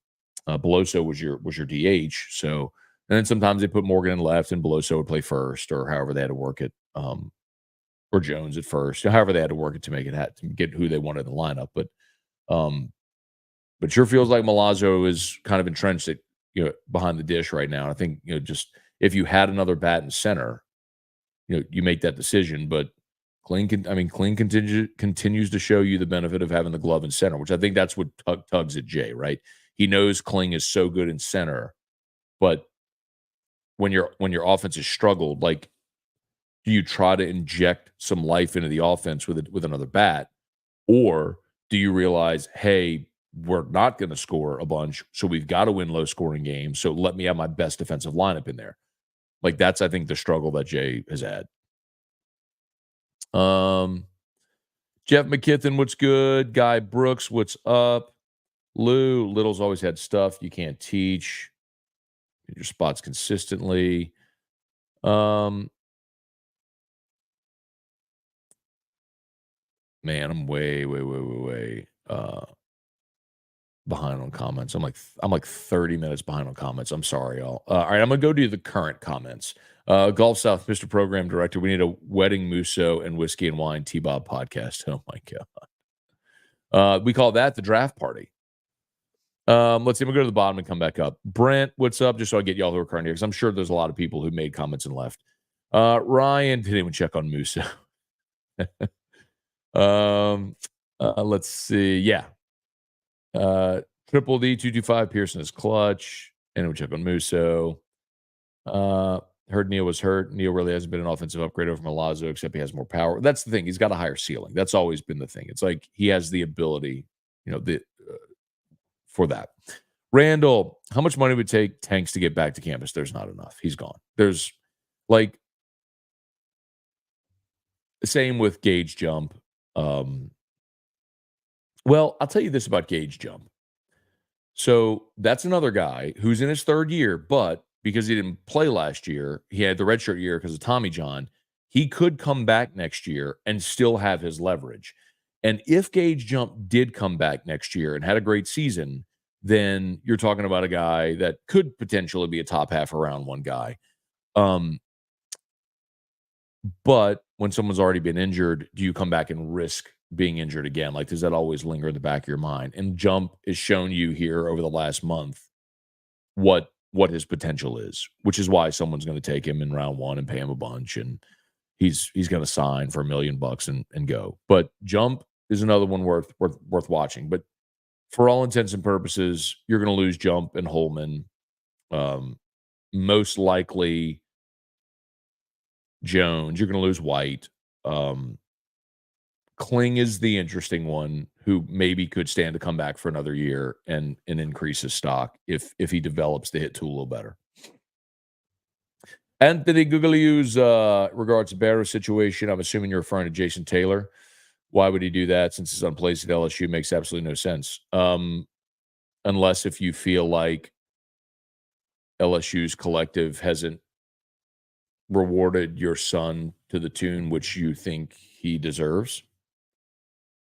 Beloso was your DH. So and then sometimes they put Morgan in left and Beloso would play first or however they had to work it. Or Jones at first, however they had to work it to make it to get who they wanted in the lineup. Um, but sure feels like Milazzo is kind of entrenched at behind the dish right now. I think just if you had another bat in center, you make that decision. But Kling continues to show you the benefit of having the glove in center, which I think that's what tugs at Jay, right? He knows Kling is so good in center, but when your offense has struggled, like do you try to inject some life into the offense with another bat, or do you realize, hey, we're not going to score a bunch, so we've got to win low scoring games. So let me have my best defensive lineup in there. Like that's I think the struggle that Jay has had. Um, Jeff McKithen, what's good? Guy Brooks, what's up? Lou, Little's always had stuff you can't teach. Get your spots consistently. Um, man, I'm way, way, way, way, way behind on comments. I'm like 30 minutes behind on comments. I'm sorry, y'all. All right, I'm gonna go do the current comments. Gulf South, Mr. Program Director. We need a wedding muso and whiskey and wine T-Bob podcast. Oh my god. We call that the draft party. Let's see. I'm gonna go to the bottom and come back up. Brent, what's up? Just so I get y'all who are current here, because I'm sure there's a lot of people who made comments and left. Ryan didn't even check on Muso. Let's see. Yeah. Triple D 225 Pearson is clutch. And we check on Muso. Heard Neal was hurt. Neal really hasn't been an offensive upgrade over Milazzo, except he has more power. That's the thing. He's got a higher ceiling. That's always been the thing. It's like he has the ability, for that. Randall, how much money would it take Tanks to get back to campus? There's not enough. He's gone. There's like same with Gage Jump. Well, I'll tell you this about Gage Jump. So that's another guy who's in his third year, but because he didn't play last year, he had the redshirt year because of Tommy John. He could come back next year and still have his leverage. And if Gage Jump did come back next year and had a great season, then you're talking about a guy that could potentially be a top half of round one guy. But when someone's already been injured, do you come back and risk being injured again? Like, does that always linger in the back of your mind? And Jump has shown you here over the last month what his potential is, which is why someone's going to take him in round one and pay him a bunch, and he's going to sign for $1 million and go. But Jump is another one worth watching. But for all intents and purposes, you're going to lose Jump and Holman. Most likely Jones. You're going to lose White. Kling is the interesting one who maybe could stand to come back for another year and increase his stock if he develops the hit tool a little better. Anthony Gugliel's regards to Barrow's situation. I'm assuming you're referring to Jason Taylor. Why would he do that since his son plays at LSU? Makes absolutely no sense. Unless if you feel like LSU's collective hasn't rewarded your son to the tune which you think he deserves.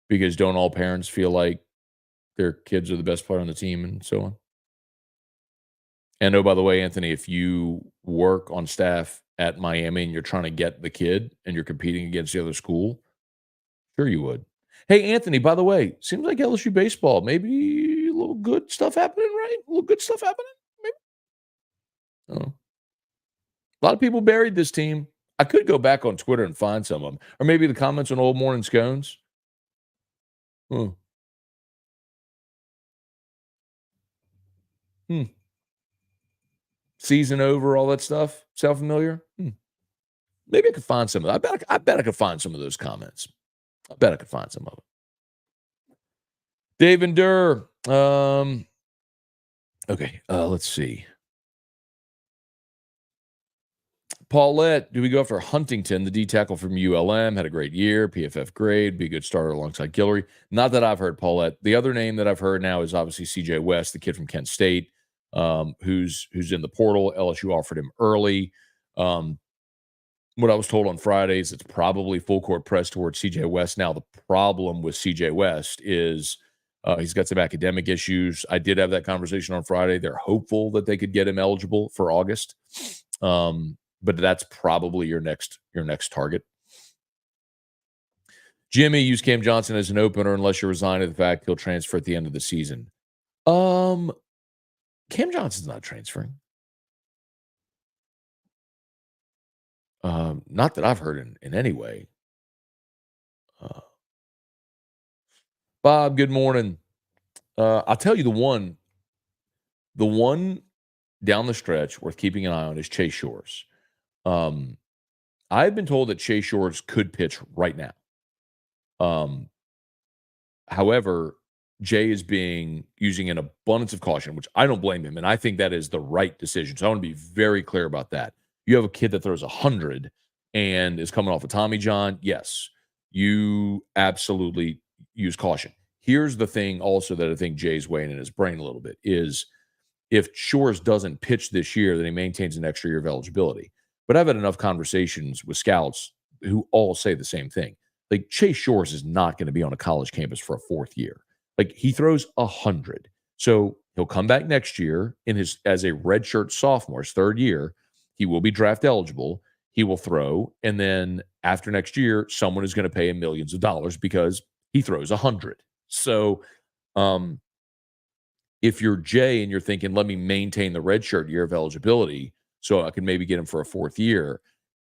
Because don't all parents feel like their kids are the best player on the team and so on? And oh, by the way, Anthony, if you work on staff at Miami and you're trying to get the kid and you're competing against the other school, sure you would. Hey, Anthony, by the way, seems like LSU baseball, maybe a little good stuff happening, right? A little good stuff happening, maybe. Oh. A lot of people buried this team. I could go back on Twitter and find some of them, or maybe the comments on Old Morning Scones. Hmm. Hmm. Season over, all that stuff. Sound familiar? Hmm. Maybe I could find some of that. I bet I could find some of those comments. I bet I could find some of them. Dave and Durr. Okay, let's see. Paulette, do we go after Huntington, the D tackle from ULM? Had a great year, PFF grade, be a good starter alongside Guillory. Not that I've heard Paulette. The other name that I've heard now is obviously CJ West, the kid from Kent State, who's in the portal. LSU offered him early. Um, what I was told on Friday is it's probably full court press towards CJ West. Now, the problem with CJ West is he's got some academic issues. I did have that conversation on Friday. They're hopeful that they could get him eligible for August. But that's probably your next target. Jimmy, use Cam Johnson as an opener unless you're resigned to the fact he'll transfer at the end of the season. Cam Johnson's not transferring. Not that I've heard in any way. Bob, good morning. I'll tell you the one down the stretch worth keeping an eye on is Chase Shores. I've been told that Chase Shores could pitch right now. However, Jay is using an abundance of caution, which I don't blame him, and I think that is the right decision. So I want to be very clear about that. You have a kid that throws 100 and is coming off a Tommy John. Yes, you absolutely use caution. Here's the thing also that I think Jay's weighing in his brain a little bit is if Shores doesn't pitch this year, then he maintains an extra year of eligibility. But I've had enough conversations with scouts who all say the same thing. Like Chase Shores is not going to be on a college campus for a fourth year. Like he throws 100. So he'll come back next year as a redshirt sophomore, his third year. He will be draft eligible. He will throw. And then after next year, someone is going to pay him millions of dollars because he throws 100. So if you're Jay and you're thinking, let me maintain the redshirt year of eligibility so I can maybe get him for a fourth year,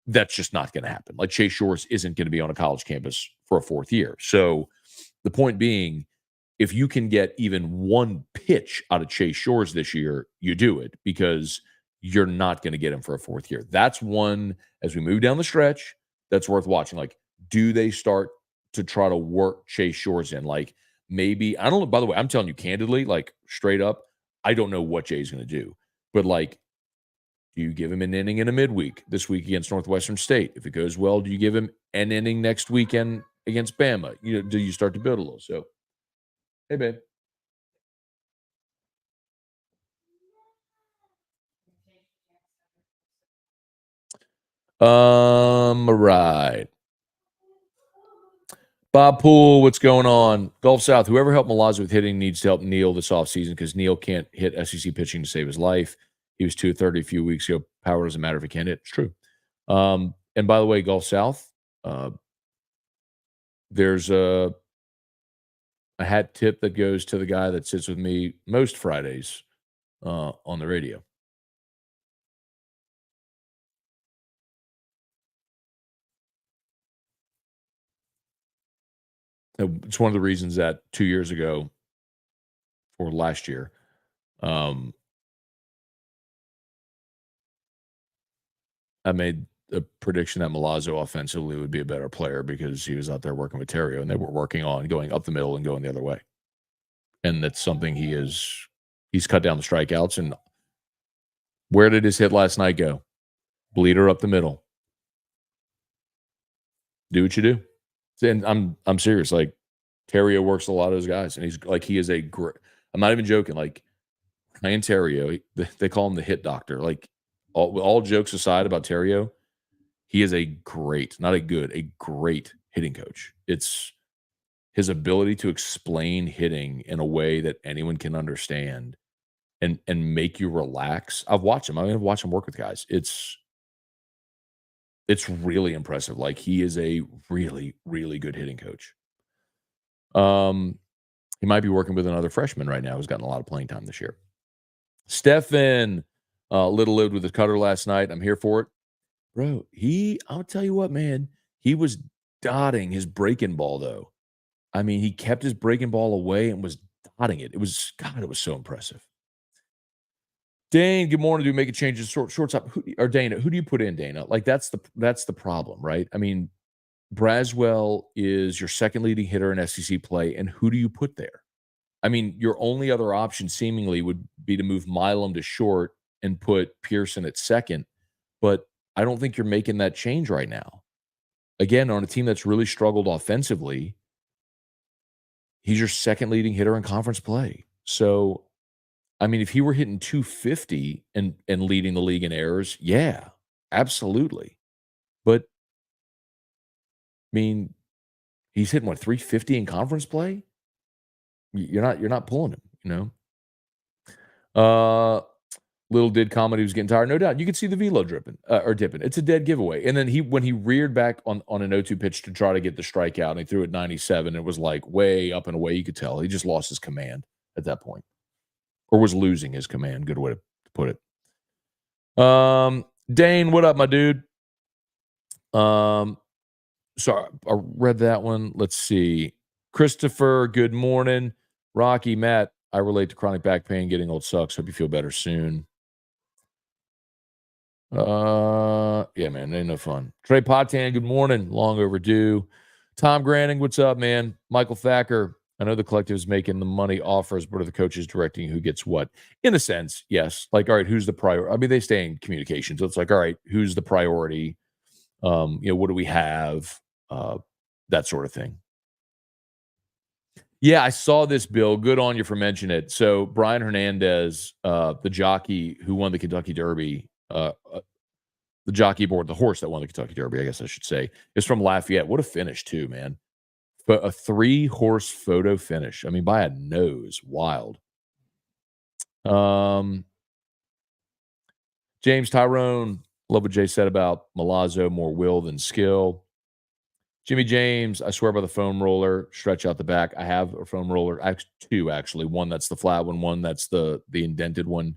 that's just not going to happen. Like Chase Shores isn't going to be on a college campus for a fourth year. So the point being, if you can get even one pitch out of Chase Shores this year, you do it because you're not going to get him for a fourth year. That's one, as we move down the stretch, that's worth watching. Like, do they start to try to work Chase Shores in? Like, maybe, I don't know, by the way, I'm telling you candidly, like straight up, I don't know what Jay's going to do. But like, do you give him an inning in a midweek this week against Northwestern State? If it goes well, do you give him an inning next weekend against Bama? Do you start to build a little? So, hey, babe. Right. Bob Poole, what's going on? Gulf South, whoever helped Milazzo with hitting needs to help Neal this offseason because Neal can't hit SEC pitching to save his life. He was 230 a few weeks ago. Power doesn't matter if he can't hit. It's true. And by the way, Gulf South, there's a hat tip that goes to the guy that sits with me most Fridays on the radio. It's one of the reasons that 2 years ago or last year, I made a prediction that Milazzo offensively would be a better player because he was out there working with Terrio and they were working on going up the middle and going the other way. And that's something he's cut down the strikeouts. And where did his hit last night go? Bleeder up the middle. Do what you do. And I'm serious, like, Terrio works a lot of those guys, and he's like, he is a great. I'm not even joking, like, Ryan Terrio, they call him the hit doctor, like, all jokes aside about Terrio, he is a great, not a good, a great hitting coach. It's his ability to explain hitting in a way that anyone can understand and make you relax. I've watched him. I mean, I've watched him work with guys. It's really impressive. Like, he is a really, really good hitting coach. Um, he might be working with another freshman right now who's gotten a lot of playing time this year. Stefan, Little lived with his cutter last night. I'm here for it. Bro, I'll tell you what, man, he was dotting his breaking ball, though. I mean, he kept his breaking ball away and was dotting it. It was, God, it was so impressive. Dane, good morning. Do we make a change in shortstop? Or Dana, who do you put in, Dana? Like, that's the problem, right? I mean, Braswell is your second leading hitter in SEC play, and who do you put there? I mean, your only other option seemingly would be to move Milam to short and put Pearson at second, but I don't think you're making that change right now. Again, on a team that's really struggled offensively, he's your second leading hitter in conference play. So, I mean, if he were hitting 250 and leading the league in errors, yeah, absolutely. But I mean, he's hitting what, 350 in conference play? You're not pulling him, you know? Little did comment he was getting tired. No doubt. You could see the velo dripping or dipping. It's a dead giveaway. And then when he reared back on an 0-2 pitch to try to get the strikeout, and he threw it 97, it was like way up and away. You could tell he just lost his command at that point, or was losing his command. Good way to put it. Dane, what up, my dude? Sorry, I read that one. Let's see. Christopher, good morning. Rocky, Matt, I relate to chronic back pain. Getting old sucks. Hope you feel better soon. Yeah, man, ain't no fun. Trey Potan, good morning. Long overdue. Tom Granning, what's up, man? Michael Thacker, I know the collective is making the money offers, but are the coaches directing who gets what? In a sense, yes. Like, all right, who's the priority? I mean, they stay in communication. So it's like, all right, who's the priority? What do we have? That sort of thing. Yeah, I saw this, Bill. Good on you for mentioning it. So Brian Hernandez, the jockey who won the Kentucky Derby, the jockey aboard the horse that won the Kentucky Derby, I guess I should say, is from Lafayette. What a finish, too, man. But a 3-horse photo finish. I mean, by a nose. Wild. James Tyrone, love what Jay said about Milazzo, more will than skill. Jimmy James, I swear by the foam roller, stretch out the back. I have a foam roller, two actually. One that's the flat one that's the indented one.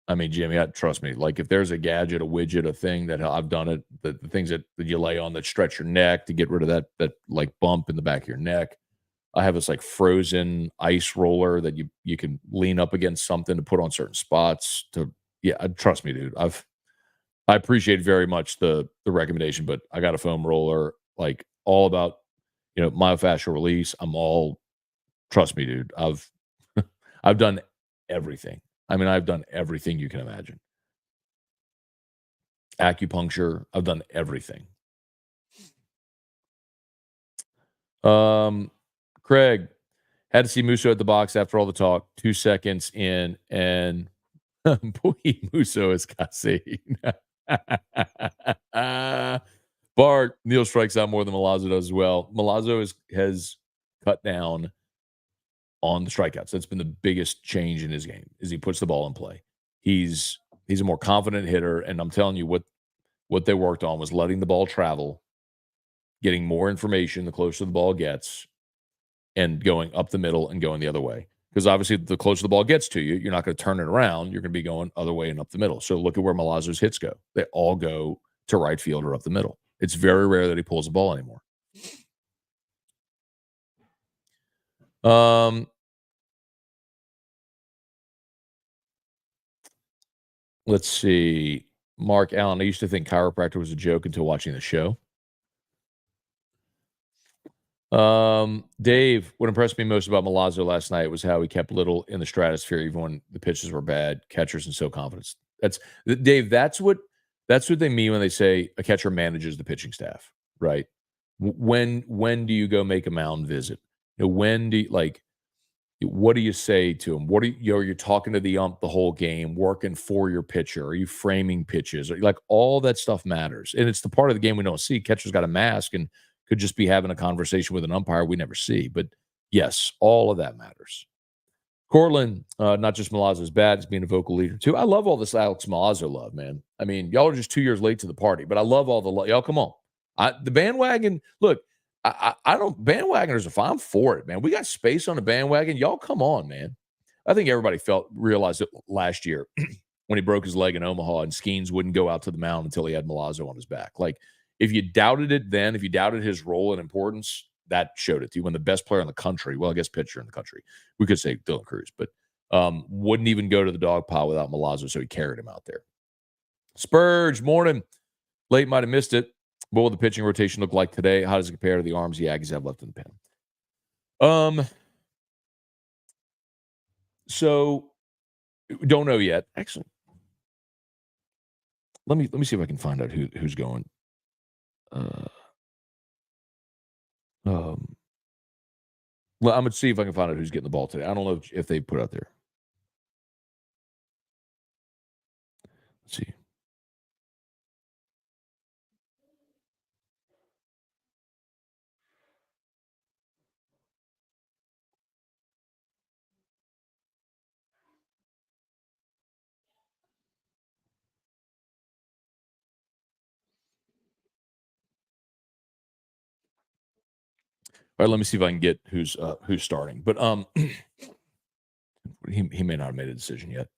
I mean, Jimmy, trust me. Like, if there's a gadget, a widget, a thing that I've done it, the things that you lay on that stretch your neck to get rid of that like bump in the back of your neck. I have this like frozen ice roller that you can lean up against something to put on certain spots. Trust me, dude. I appreciate very much the recommendation, but I got a foam roller, like, all about myofascial release. Trust me, dude. I've done everything. I mean, I've done everything you can imagine. Acupuncture, I've done everything. Craig, had to see Musso at the box after all the talk. 2 seconds in, and boy, Musso is casi. Bart, Neil strikes out more than Milazzo does as well. Milazzo has cut down on the strikeouts. That's been the biggest change in his game, is he puts the ball in play. He's a more confident hitter, and I'm telling you what they worked on was letting the ball travel, getting more information the closer the ball gets, and going up the middle and going the other way. Because obviously, the closer the ball gets to you, you're not going to turn it around. You're going to be going other way and up the middle. So look at where Milazzo's hits go. They all go to right field or up the middle. It's very rare that he pulls the ball anymore. Let's see. Mark Allen, I used to think chiropractor was a joke until watching the show. Dave, what impressed me most about Milazzo last night was how he kept Little in the stratosphere even when the pitches were bad. Catchers and so confidence. Dave. That's what they mean when they say a catcher manages the pitching staff, right? When do you go make a mound visit? When do you, like, what do you say to him? What are you're talking to the ump the whole game, working for your pitcher? Are you framing pitches? Like, all that stuff matters, and it's the part of the game we don't see. Catcher's got a mask and could just be having a conversation with an umpire we never see. But yes, all of that matters. Cortland, not just Milazzo's bad, he's being a vocal leader too. I love all this Alex Milazzo love, man. I mean, y'all are just 2 years late to the party, but I love all the love. Y'all, come on. The bandwagon, look, I don't, bandwagoners are fine. I'm for it, man. We got space on the bandwagon. Y'all, come on, man. I think everybody realized it last year when he broke his leg in Omaha and Skeens wouldn't go out to the mound until he had Milazzo on his back. Like, if you doubted it then, if you doubted his role and importance, that showed it to you when the best player in the country, well, I guess pitcher in the country, we could say Dylan Cruz, but wouldn't even go to the dog pile without Milazzo, so he carried him out there. Spurge, morning. Late might have missed it. What will the pitching rotation look like today? How does it compare to the arms the Aggies have left in the pen? So don't know yet. Excellent. Let me see if I can find out who's going. Well, I'm gonna see if I can find out who's getting the ball today. I don't know if they put out there. Let's see. All right, let me see if I can get who's starting. But he may not have made a decision yet.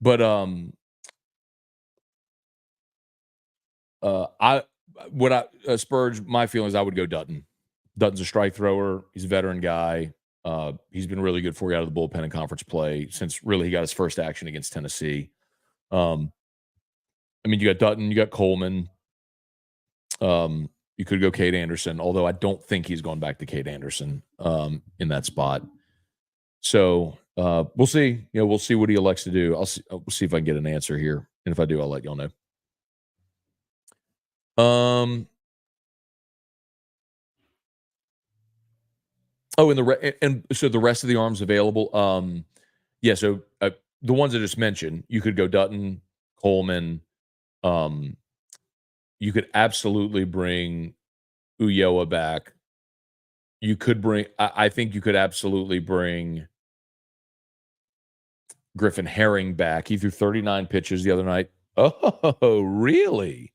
But I what I Spurge, my feeling is I would go Dutton. Dutton's a strike thrower. He's a veteran guy. He's been really good for you out of the bullpen and conference play since really he got his first action against Tennessee. I mean, you got Dutton, you got Coleman. You could go Cade Anderson, although I don't think he's going back to Cade Anderson in that spot. So we'll see. We'll see what he elects to do. We'll see if I can get an answer here, and if I do, I'll let y'all know. Oh, and so the rest of the arms available. Yeah. So the ones I just mentioned, you could go Dutton, Coleman. You could absolutely bring Ulloa back. You could bring. I think you could absolutely bring Griffin Herring back. He threw 39 pitches the other night. Oh, really?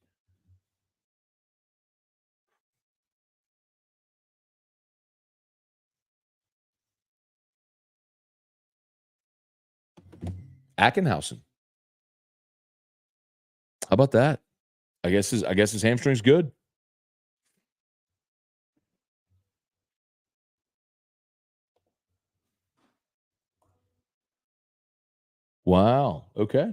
Ackenhausen. How about that? I guess his hamstring's good. Wow. Okay.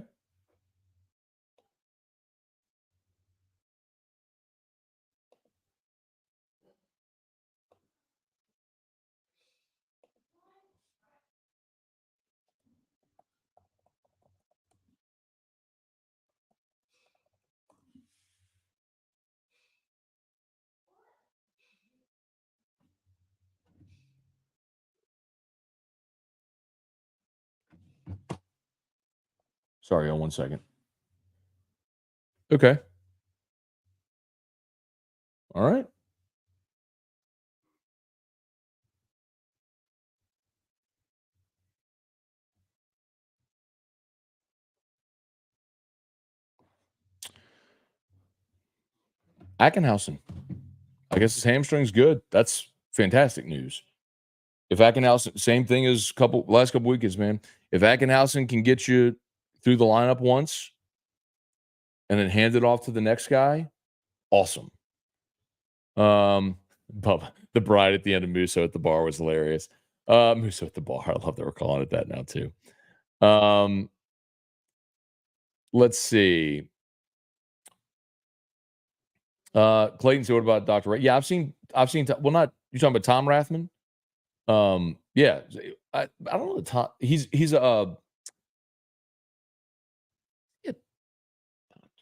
Sorry, on 1 second. Okay. All right. Ackenhausen. I guess his hamstring's good. That's fantastic news. If Ackenhausen, same thing as last couple weekends, man. If Ackenhausen can get you through the lineup once and then hand it off to the next guy, awesome. But the bride at the end of Musso at the bar was hilarious. Musso at the bar. I love that we're calling it that now too. Let's see. Clayton said, "What about Dr. Ray?" Yeah, I've seen. Well, not you talking about Tom Rathman. Yeah, I don't know the Tom. He's yeah,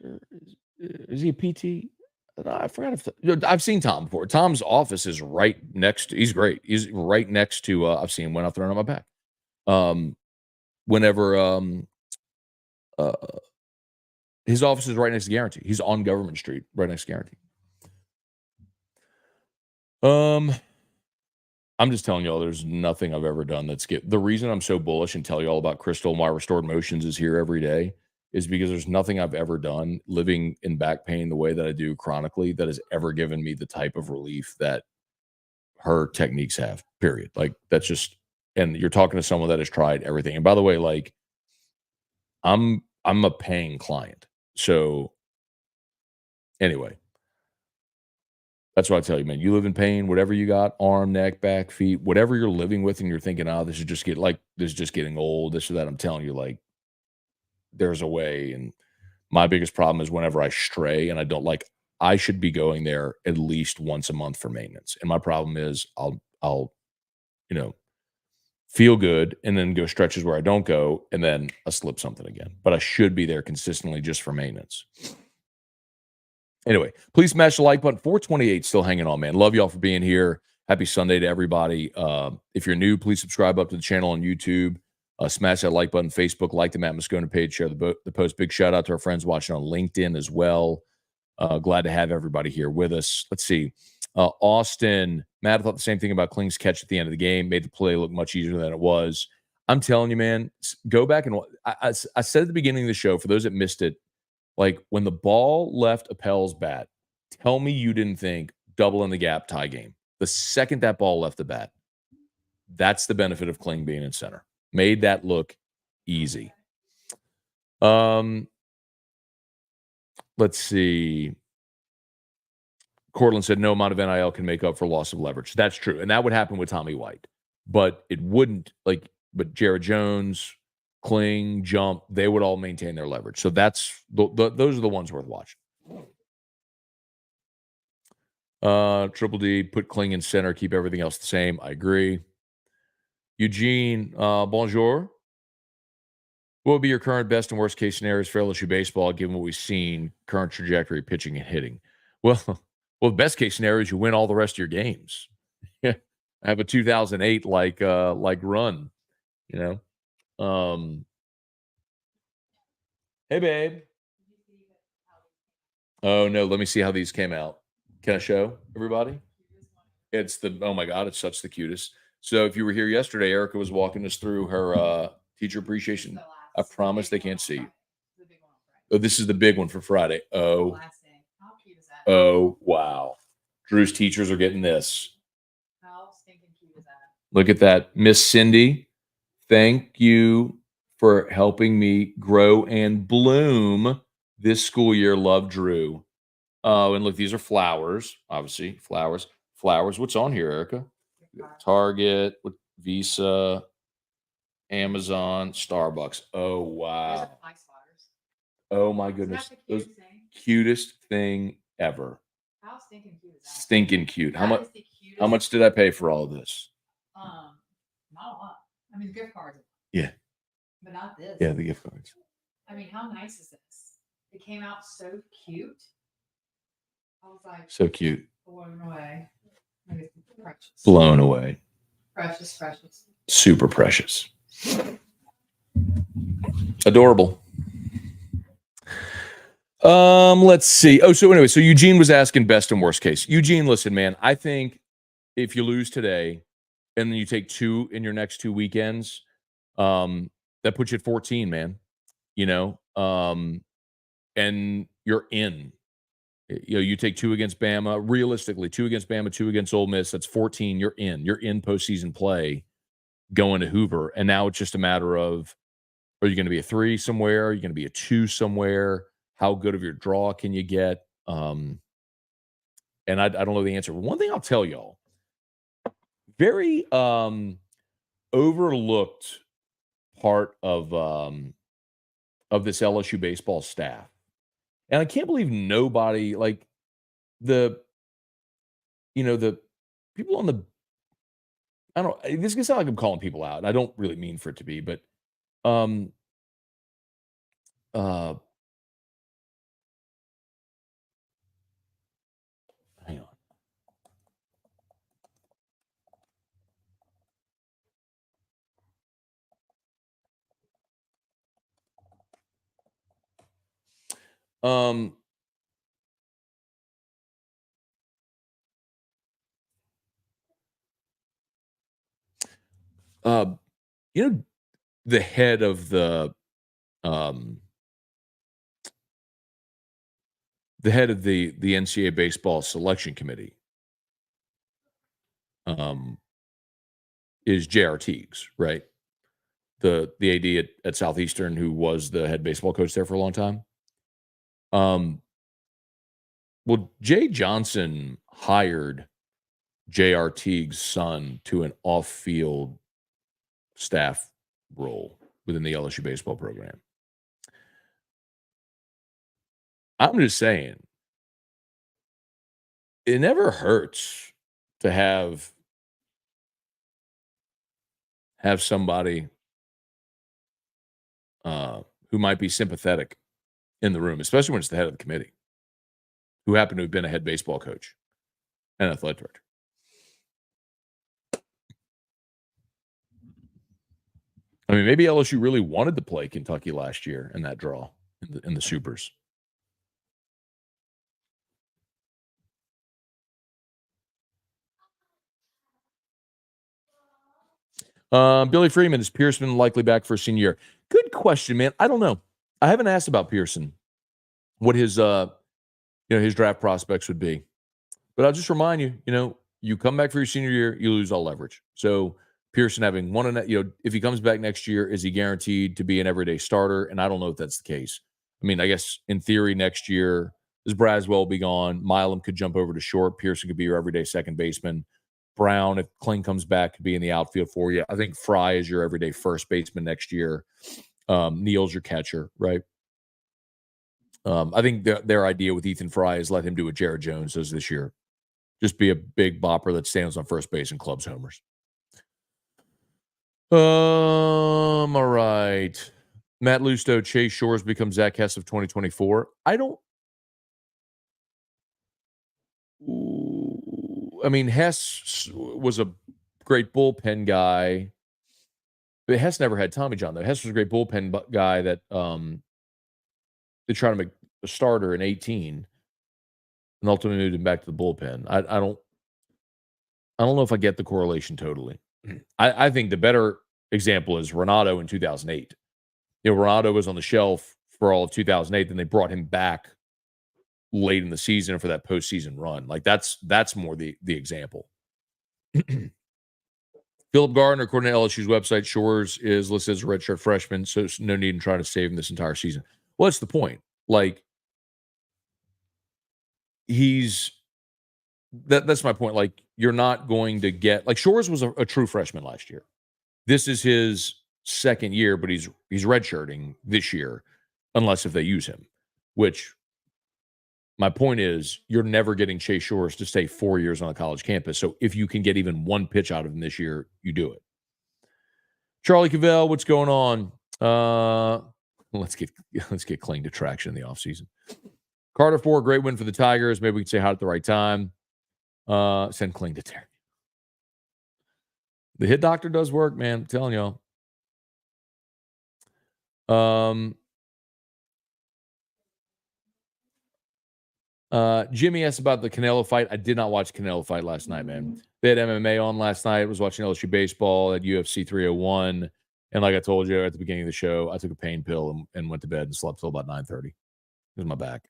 doctor. Is he a PT? I forgot if I've seen Tom before. Tom's office is right next to he's great. He's right next to, I've seen him when I've thrown on my back. Um, whenever, uh, his office is right next to Guarantee. He's on Government Street, right next to Guarantee. Um, I'm just telling y'all there's nothing I've ever done that's get the reason I'm so bullish and tell you all about Crystal and why Restored Motions is here every day is because there's nothing I've ever done living in back pain the way that I do chronically that has ever given me the type of relief that her techniques have, period. Like that's just and you're talking to someone that has tried everything. And by the way, like I'm a paying client. So anyway, that's what I tell you, man. You live in pain, whatever you got, arm, neck, back, feet, whatever you're living with, and you're thinking, oh, this is just getting old, this or that. I'm telling you, like, there's a way. And my biggest problem is whenever I stray and I don't like I should be going there at least once a month for maintenance. And my problem is I'll, you know, feel good and then go stretches where I don't go, and then I slip something again. But I should be there consistently just for maintenance. Anyway, please smash the like button. 428 still hanging on, man. Love y'all for being here. Happy Sunday to everybody. If you're new, please subscribe up to the channel on YouTube. Smash that like button. Facebook, like the Matt Moscona page, share the post. Big shout out to our friends watching on LinkedIn as well. Glad to have everybody here with us. Let's see. Austin, Matt, I thought the same thing about Kling's catch at the end of the game. Made the play look much easier than it was. I'm telling you, man, go back and I said at the beginning of the show, for those that missed it, like when the ball left Appel's bat, tell me you didn't think double in the gap tie game. The second that ball left the bat, that's the benefit of Kling being in center. Made that look easy. Let's see. Cortland said no amount of NIL can make up for loss of leverage. That's true. And that would happen with Tommy White. But it wouldn't but Jared Jones, Kling, Jump, they would all maintain their leverage. So that's those are the ones worth watching. Triple D, put Kling in center, keep everything else the same. I agree. Eugene, bonjour. What would be your current best and worst case scenarios for LSU baseball, given what we've seen, current trajectory, pitching and hitting? Well, the best case scenario is you win all the rest of your games. Yeah, have a 2008 like run, you know. Hey, babe. Oh no, let me see how these came out. Can I show everybody? It's the oh my god, it's such the cutest. So if you were here yesterday, Erica was walking us through her teacher appreciation. I promise they can't see. Oh, this is the big one for Friday. Oh wow. Drew's teachers are getting this. How stinking cute is that? Look at that. Miss Cindy, thank you for helping me grow and bloom this school year. Love, Drew. Oh, and look, these are flowers, obviously. Flowers. Flowers. What's on here, Erica? Target, Visa, Amazon, Starbucks. Oh, wow. Oh, my goodness. Those cutest thing ever. How stinking cute is that? Stinking cute. How much did I pay for all of this? Not a lot. I mean, gift cards. Yeah. But not this. Yeah, the gift cards. I mean, how nice is this? It came out so cute. I was like, so cute. Blown away. Precious. Blown away. Precious, precious. Super precious. Adorable. Let's see. Oh, so anyway, so Eugene was asking best and worst case. Eugene, listen, man, I think if you lose today and then you take 2 in your next 2 weekends, that puts you at 14, man. You know, and you're in. You know, you take 2 against Bama. Realistically, 2 against Bama, 2 against Ole Miss. That's 14. You're in. You're in postseason play going to Hoover. And now it's just a matter of, are you going to be a 3 somewhere? Are you going to be a 2 somewhere? How good of your draw can you get? And I don't know the answer. But one thing I'll tell y'all, very overlooked part of this LSU baseball staff. And I can't believe nobody like the the people on the I don't this can sound like I'm calling people out. I don't really mean for it to be, but um uh Um, uh, you know, the head of um, the NCAA baseball selection committee, um, is J.R. Teagues, right? The AD at Southeastern, who was the head baseball coach there for a long time. Um, well, Jay Johnson hired J.R. Teague's son to an off-field staff role within the LSU baseball program. I'm just saying, it never hurts to have somebody uh, who might be sympathetic in the room, especially when it's the head of the committee, who happened to have been a head baseball coach and athletic director. I mean, maybe LSU really wanted to play Kentucky last year in that draw in the Supers. Billy Freeman, is Pearson likely back for a senior year? Good question, man. I don't know. I haven't asked about Pearson, what his draft prospects would be. But I'll just remind you, you come back for your senior year, you lose all leverage. So Pearson having one, if he comes back next year, is he guaranteed to be an everyday starter? And I don't know if that's the case. I mean, I guess in theory next year, does Braswell be gone? Milam could jump over to short. Pearson could be your everyday second baseman. Brown, if Kling comes back, could be in the outfield for you. I think Fry is your everyday first baseman next year. Neal's your catcher, right? I think their idea with Ethan Fry is let him do what Jared Jones does this year. Just be a big bopper that stands on first base and clubs homers. All right. Matt Lusto, Chase Shores becomes Zach Hess of 2024. I mean, Hess was a great bullpen guy. But Hess never had Tommy John, though. Hess was a great bullpen guy that they tried to make a starter in 18 and ultimately moved him back to the bullpen. I don't know if I get the correlation totally. I think the better example is Renato in 2008. Renato was on the shelf for all of 2008. Then they brought him back late in the season for that postseason run. Like that's more the example. Philip Gardner, according to LSU's website, Shores is listed as a redshirt freshman, so no need in trying to save him this entire season. Well, that's the point. Like that's my point. Like you're not going to get like Shores was a true freshman last year. This is his second year, but he's redshirting this year, unless if they use him. Which my point is, you're never getting Chase Shores to stay 4 years on a college campus. So if you can get even one pitch out of him this year, you do it. Charlie Cavell, what's going on? Let's get Kling to traction in the offseason. Carter 4, great win for the Tigers. Maybe we can say hi at the right time. Send Kling to Terry. The hit doctor does work, man. I'm telling y'all. Jimmy asked about the Canelo fight. I did not watch Canelo fight last night, man. They had MMA on last night. I was watching LSU baseball at UFC 301. And like I told you at the beginning of the show, I took a pain pill and went to bed and slept till about 9:30. It was my back.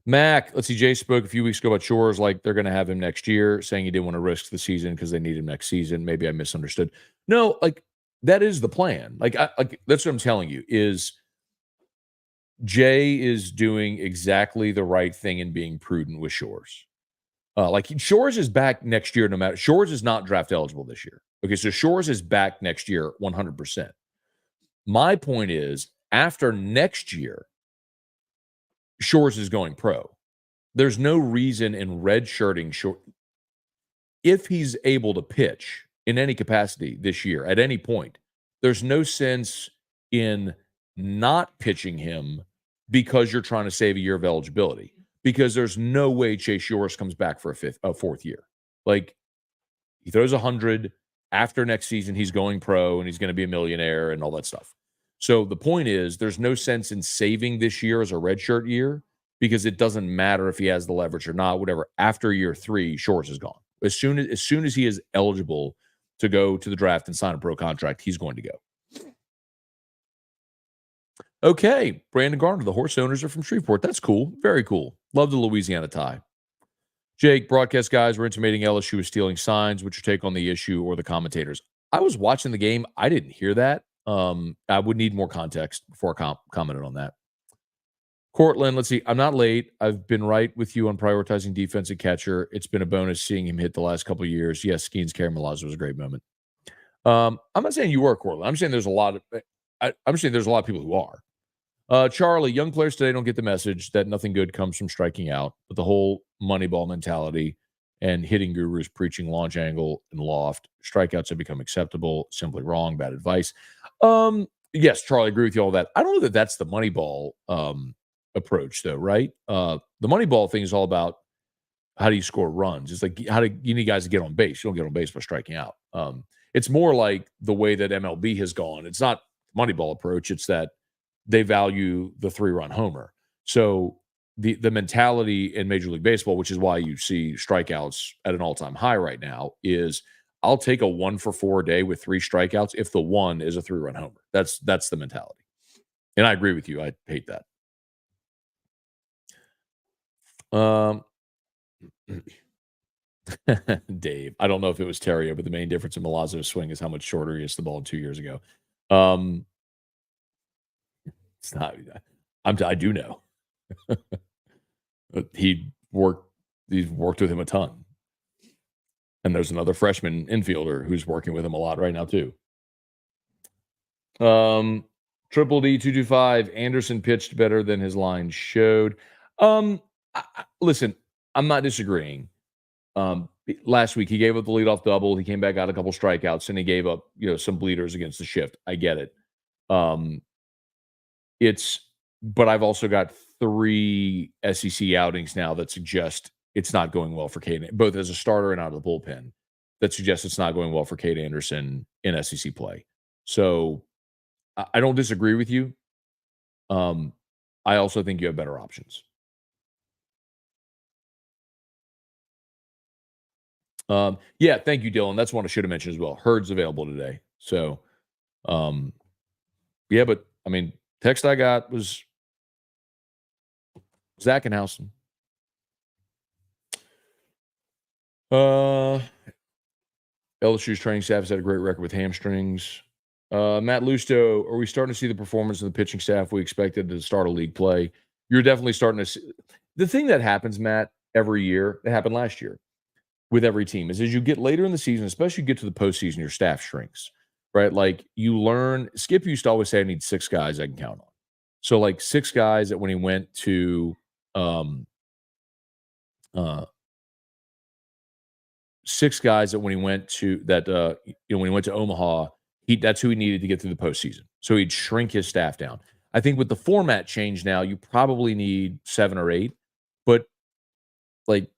Mac, let's see. Jay spoke a few weeks ago about Shores, like they're going to have him next year, saying he didn't want to risk the season because they need him next season. Maybe I misunderstood. No, like that is the plan. Like that's what I'm telling you is Jay is doing exactly the right thing and being prudent with Shores. Like Shores is back next year, no matter. Shores is not draft eligible this year. Okay, so Shores is back next year, 100%. My point is, after next year, Shores is going pro. There's no reason in redshirting Shores. If he's able to pitch in any capacity this year, at any point, there's no sense in not pitching him because you're trying to save a year of eligibility. Because there's no way Chase Shores comes back for a fourth year. Like he throws 100 after next season, he's going pro and he's going to be a millionaire and all that stuff. So the point is, there's no sense in saving this year as a redshirt year because it doesn't matter if he has the leverage or not. Whatever. After year 3, Shores is gone. As soon as he is eligible to go to the draft and sign a pro contract, he's going to go. Okay, Brandon Garner, the horse owners are from Shreveport. That's cool. Very cool. Love the Louisiana tie. Jake, broadcast guys were intimating LSU was stealing signs. What's your take on the issue or the commentators? I was watching the game. I didn't hear that. I would need more context before I commented on that. Cortland, let's see. I'm not late. I've been right with you on prioritizing defense and catcher. It's been a bonus seeing him hit the last couple of years. Yes, Skeens Karen Milazzo was a great moment. I'm not saying you were, Cortland. I'm saying there's a lot of I'm saying there's a lot of people who are. Charlie, young players today don't get the message that nothing good comes from striking out, but the whole Moneyball mentality and hitting gurus preaching launch angle and loft. Strikeouts have become acceptable, simply wrong, bad advice. Yes, Charlie, agree with you all that. I don't know that that's the Moneyball approach, though, right? The Moneyball thing is all about how do you score runs? It's like you need guys to get on base. You don't get on base by striking out. It's more like the way that MLB has gone. It's not Moneyball approach. It's that they value the 3-run homer. So the mentality in Major League Baseball, which is why you see strikeouts at an all-time high right now, is I'll take a 1-for-4 day with 3 strikeouts if the one is a 3-run homer. That's the mentality. And I agree with you. I hate that. Dave, I don't know if it was Terrio, but the main difference in Milazzo's swing is how much shorter he hits the ball 2 years ago. It's not. I do know. He's worked with him a ton. And there's another freshman infielder who's working with him a lot right now, too. Triple D 225. Anderson pitched better than his line showed. Listen, I'm not disagreeing. Last week he gave up the leadoff double. He came back, got a couple strikeouts, and he gave up, some bleeders against the shift. I get it. But I've also got 3 SEC outings now that suggest it's not going well for Cade, both as a starter and out of the bullpen, that suggests it's not going well for Cade Anderson in SEC play. So I don't disagree with you. I also think you have better options. Yeah, thank you, Dylan. That's one I should have mentioned as well. Herd's available today. So, yeah, but I mean, text I got was Zackenhausen. LSU's training staff has had a great record with hamstrings. Matt Lusto, are we starting to see the performance of the pitching staff we expected to start a league play? You're definitely starting to see. The thing that happens, Matt, every year, it happened last year with every team, is as you get later in the season, especially you get to the postseason, your staff shrinks, right? Like you learn. Skip used to always say, I need 6 guys I can count on. So like 6 guys that when he went to 6 guys that when he went to when he went to Omaha, that's who he needed to get through the postseason. So he'd shrink his staff down. I think with the format change now, you probably need 7 or 8, but like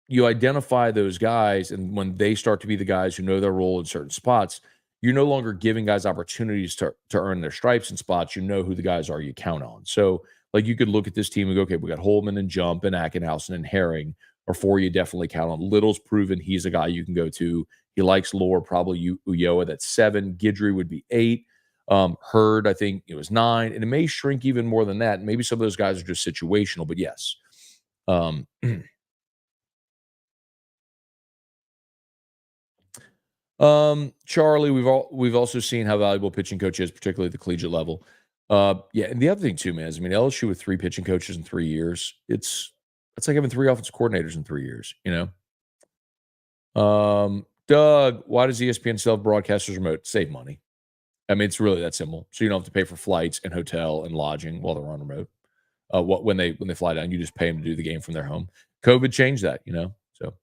you identify those guys, and when they start to be the guys who know their role in certain spots, you're no longer giving guys opportunities to earn their stripes in spots. You know who the guys are you count on. So like you could look at this team and go, okay, we got Holman and Jump and Ackenhausen and Herring. Or 4 you definitely count on. Little's proven he's a guy you can go to. He likes Lore, probably Ulloa. That's 7. Guidry would be 8. Hurd, I think it was 9. And it may shrink even more than that. Maybe some of those guys are just situational, but yes. Charlie, we've also seen how valuable pitching coach is, particularly at the collegiate level. Yeah, and the other thing too, man, is LSU with 3 pitching coaches in 3 years. It's like having 3 offensive coordinators in 3 years, Doug, why does ESPN sell broadcasters remote? Save money. I mean, it's really that simple. So you don't have to pay for flights and hotel and lodging while they're on remote. When they fly down, you just pay them to do the game from their home. COVID changed that, So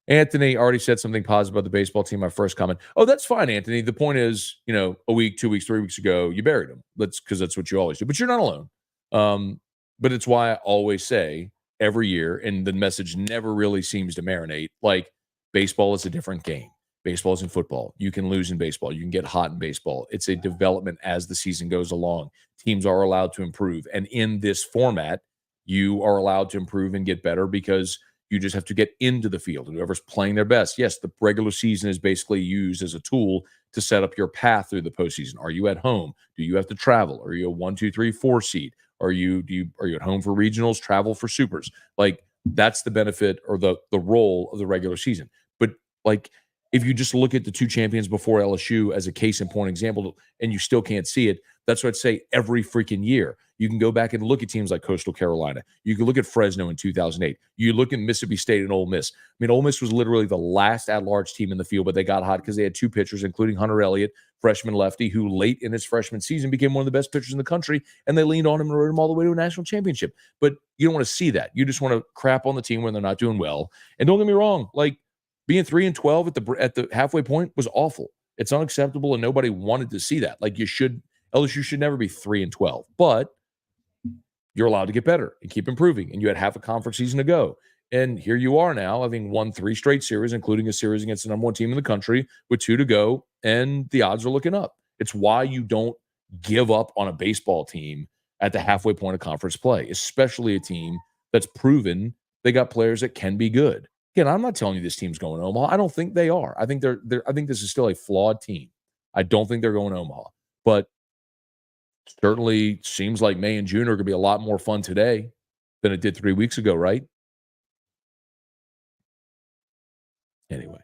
Anthony already said something positive about the baseball team. My first comment. Oh, that's fine, Anthony. The point is, a week, 2 weeks, 3 weeks ago, you buried them. Because that's what you always do. But you're not alone. But it's why I always say every year, and the message never really seems to marinate, like baseball is a different game. Baseball isn't football. You can lose in baseball. You can get hot in baseball. It's a development as the season goes along. Teams are allowed to improve. And in this format, you are allowed to improve and get better because you just have to get into the field. And whoever's playing their best. Yes, the regular season is basically used as a tool to set up your path through the postseason. Are you at home? Do you have to travel? Are you a 1, 2, 3, 4 seed? Are you at home for regionals, travel for supers? Like that's the benefit or the role of the regular season. But like if you just look at the two champions before LSU as a case in point example, and you still can't see it, that's what I'd say every freaking year. You can go back and look at teams like Coastal Carolina. You can look at Fresno in 2008. You look at Mississippi State and Ole Miss. I mean, Ole Miss was literally the last at-large team in the field, but they got hot because they had two pitchers, including Hunter Elliott, freshman lefty, who late in his freshman season became one of the best pitchers in the country, and they leaned on him and rode him all the way to a national championship. But you don't want to see that. You just want to crap on the team when they're not doing well. And don't get me wrong, like being 3-12 at the halfway point was awful. It's unacceptable, and nobody wanted to see that. Like LSU should never be 3-12, but you're allowed to get better and keep improving. And you had half a conference season to go. And here you are now, having won 3 straight series, including a series against the number 1 team in the country with 2 to go, and the odds are looking up. It's why you don't give up on a baseball team at the halfway point of conference play, especially a team that's proven they got players that can be good. Again, I'm not telling you this team's going to Omaha. I don't think they are. I think I think this is still a flawed team. I don't think they're going to Omaha. But certainly seems like May and June are going to be a lot more fun today than it did 3 weeks ago, right? Anyway.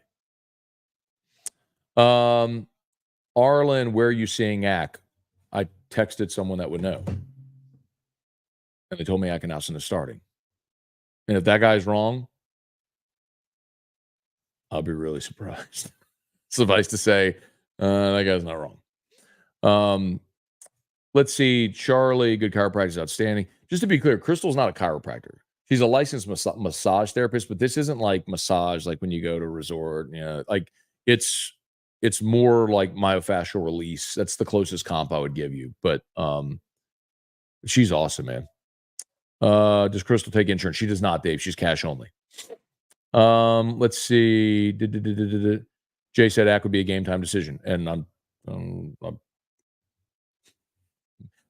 Arlen, where are you seeing Ack? I texted someone that would know. And they told me Ackenhausen is starting. And if that guy's wrong, I'll be really surprised. Suffice to say, that guy's not wrong. Let's see. Charlie, good chiropractor is outstanding. Just to be clear, Crystal's not a chiropractor. She's a licensed massage therapist, but this isn't like massage, like when you go to a resort. You know, like it's more like myofascial release. That's the closest comp I would give you. But she's awesome, man. Does Crystal take insurance? She does not, Dave. She's cash only. Let's see. Jay said Ack would be a game time decision, and I'm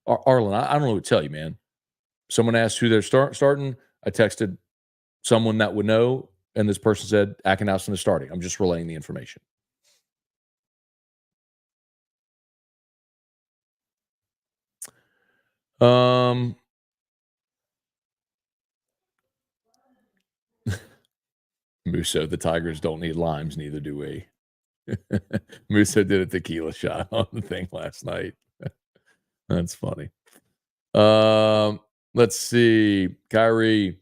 Arlen. I don't know what to tell you, man. Someone asked who they're starting. I texted someone that would know, and this person said Ackenhausen is starting. I'm just relaying the information. Musso, the Tigers don't need limes, neither do we. Musso did a tequila shot on the thing last night. That's funny. Let's see. Kyrie,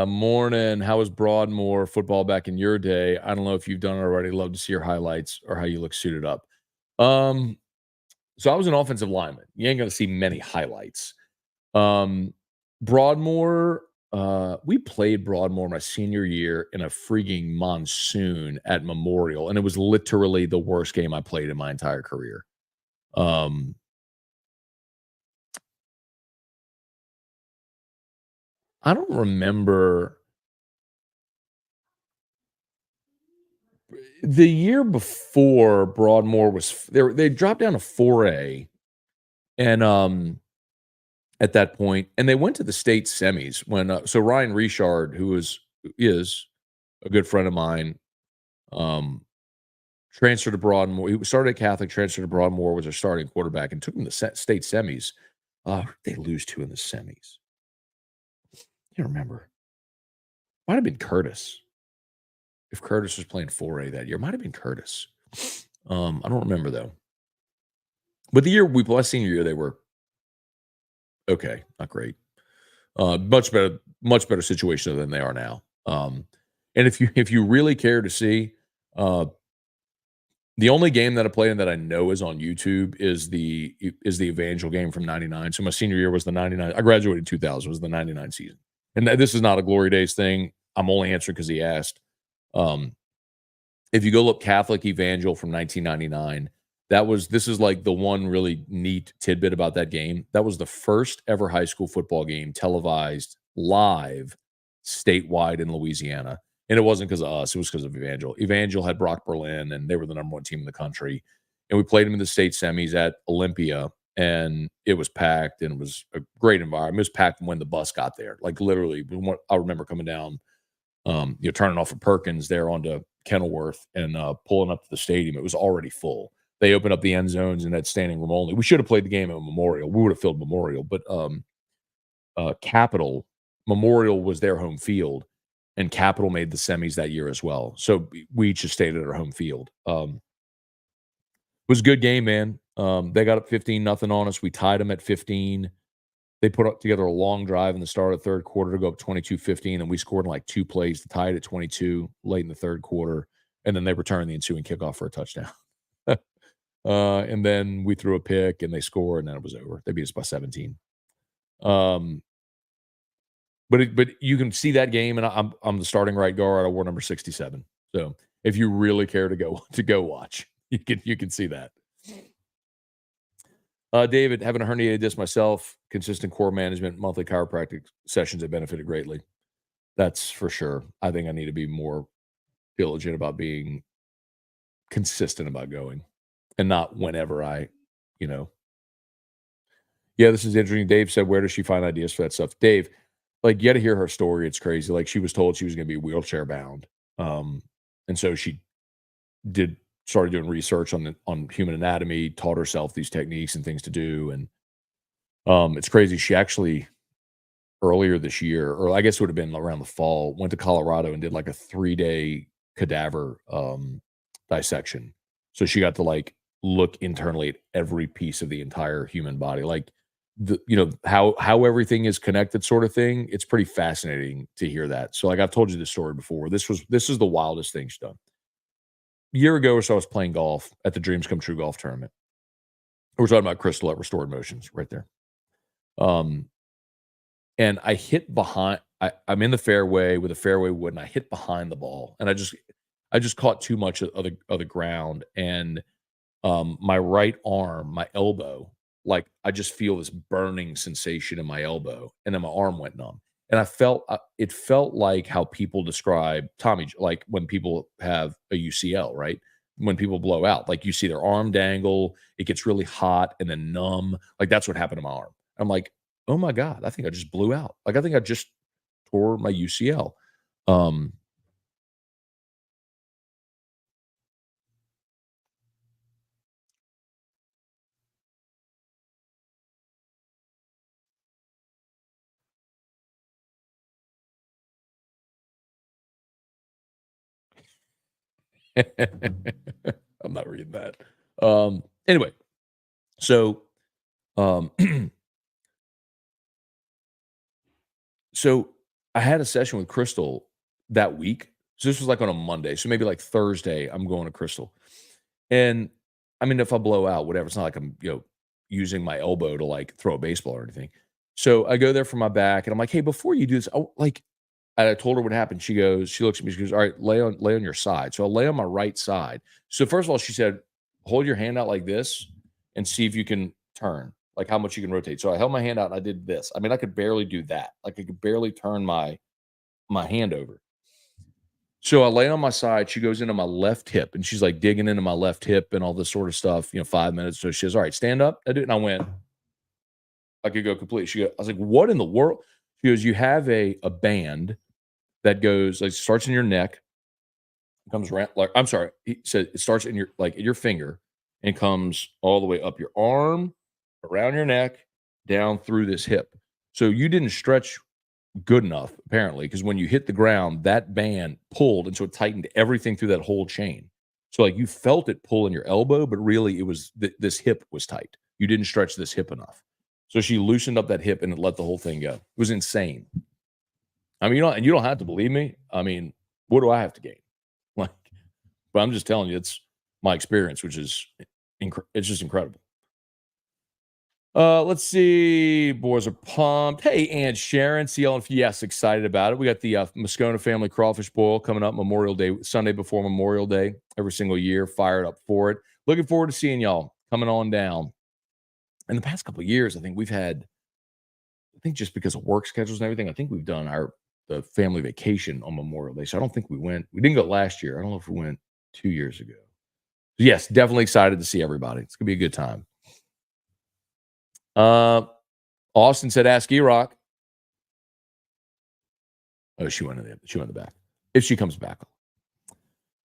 morning. How was Broadmoor football back in your day? I don't know if you've done it already. Love to see your highlights or how you look suited up. So I was an offensive lineman. You ain't going to see many highlights. Broadmoor, we played Broadmoor my senior year in a freaking monsoon at Memorial, and it was literally the worst game I played in my entire career. I don't remember the year before Broadmoor was they dropped down to 4A, and at that point, and they went to the state semis when so Ryan Richard, who is a good friend of mine, transferred to Broadmoor. He started at Catholic, transferred to Broadmoor, was their starting quarterback, and took them to state semis. They lose to in the semis. I can't remember. Might have been Curtis. If Curtis was playing 4A that year, might have been Curtis. I don't remember though. But the year my senior year, they were okay, not great. Much better situation than they are now. And if you really care to see, the only game that I played in that I know is on YouTube is the Evangel game from '99. So my senior year was the '99. I graduated in 2000. Was the '99 season. And this is not a Glory Days thing. I'm only answering because he asked. If you go look Catholic Evangel from 1999, this is like the one really neat tidbit about that game. That was the first ever high school football game televised live statewide in Louisiana. And it wasn't because of us, it was because of Evangel. Evangel had Brock Berlin, and they were the number 1 team in the country, and we played them in the state semis at Olympia, and it was packed, and it was a great environment. It was packed when the bus got there. Like, literally, I remember coming down, turning off of Perkins there onto Kenilworth and, pulling up to the stadium. It was already full. They opened up the end zones and had standing room only. We should have played the game at Memorial. We would have filled Memorial, but, Capital Memorial was their home field, and Capital made the semis that year as well. So we each just stayed at our home field. It was a good game, man. They got up 15-0 on us. We tied them at 15. They put up together a long drive in the start of the third quarter to go up 22-15, and we scored in like 2 plays to tie it at 22 late in the third quarter, and then they returned the ensuing kickoff for a touchdown. And then we threw a pick, and they scored, and then it was over. They beat us by 17. But you can see that game, and I'm the starting right guard. I wore number 67. So if you really care to go watch, you can see that. David, having a herniated disc myself, consistent core management, monthly chiropractic sessions have benefited greatly. That's for sure. I think I need to be more diligent about being consistent about going, and not whenever you know. Yeah, this is interesting. Dave said, where does she find ideas for that stuff? Dave, like, you got to hear her story. It's crazy. Like, she was told she was going to be wheelchair bound, and so she started doing research on human anatomy, taught herself these techniques and things to do, and it's crazy. She actually earlier this year, or I guess it would have been around the fall, went to Colorado and did like a 3-day cadaver dissection. So she got to like look internally at every piece of the entire human body, like how everything is connected, sort of thing. It's pretty fascinating to hear that. So, like, I've told you this story before. This is the wildest thing she's done. A year ago or so, I was playing golf at the Dreams Come True golf tournament. We're talking about Crystal at Restored Motions right there. And I hit behind. I'm in the fairway with a fairway wood, and I hit behind the ball, and I just caught too much of the ground, and my right arm, my elbow, like, I just feel this burning sensation in my elbow, and then my arm went numb, and I felt it felt like how people describe like when people have a UCL, right? When people blow out, like, you see their arm dangle, it gets really hot and then numb. Like, that's what happened to my arm. I'm like, oh my god, I think I just blew out. Like, I think I just tore my UCL. Um, I'm not reading that. Anyway, so um, so I had a session with Crystal that week. So this was like on a Monday. So maybe like Thursday, I'm going to Crystal. And I mean, if I blow out, whatever, it's not like I'm, using my elbow to like throw a baseball or anything. So I go there for my back, and I'm like, hey, before you do this, and I told her what happened. She looks at me, she goes, all right, lay on your side. So I lay on my right side. So first of all, she said, hold your hand out like this and see if you can turn, like how much you can rotate. So I held my hand out and I did this. I mean, I could barely do that. Like, I could barely turn my hand over. So I lay on my side. She goes into my left hip, and she's like digging into my left hip and all this sort of stuff, 5 minutes. So she says, all right, stand up. I do it. And I went, I could go complete. I was like, what in the world? She goes, you have a band that goes, like, starts in your neck, comes around, like, I'm sorry, he said it starts in your finger, and comes all the way up your arm, around your neck, down through this hip. So you didn't stretch good enough, apparently, because when you hit the ground, that band pulled, and so it tightened everything through that whole chain. So, like, you felt it pull in your elbow, but really it was this hip was tight. You didn't stretch this hip enough. So she loosened up that hip and it let the whole thing go. It was insane. I mean, you don't have to believe me. I mean, what do I have to gain? Like, but I'm just telling you, it's my experience, which is it's just incredible. Let's see. Boys are pumped. Hey, Aunt Sharon, yes, excited about it. We got the Moscona family crawfish boil coming up Memorial Day, Sunday before Memorial Day, every single year. Fired up for it. Looking forward to seeing y'all coming on down. In the past couple of years, I think we've had, I think just because of work schedules and everything, I think we've done a family vacation on Memorial Day, so I don't think we went. We didn't go last year. I don't know if we went 2 years ago. Yes, definitely excited to see everybody. It's gonna be a good time. Uh, Austin said, "Ask E-Rock." Oh, she went in the back. If she comes back.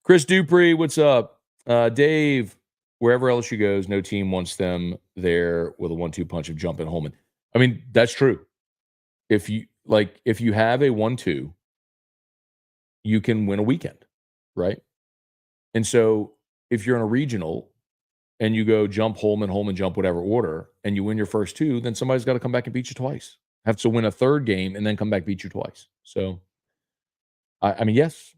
Chris Dupree, what's up? Dave, wherever else she goes, no team wants them there with a 1-2 punch of Jump and Holman. I mean, that's true. If you have a 1-2, you can win a weekend, right? And so if you're in a regional and you go Jump Holman, Holman Jump, whatever order, and you win your first two, then somebody's got to come back and beat you twice. Have to win a third game and then come back beat you twice. So I mean, yes,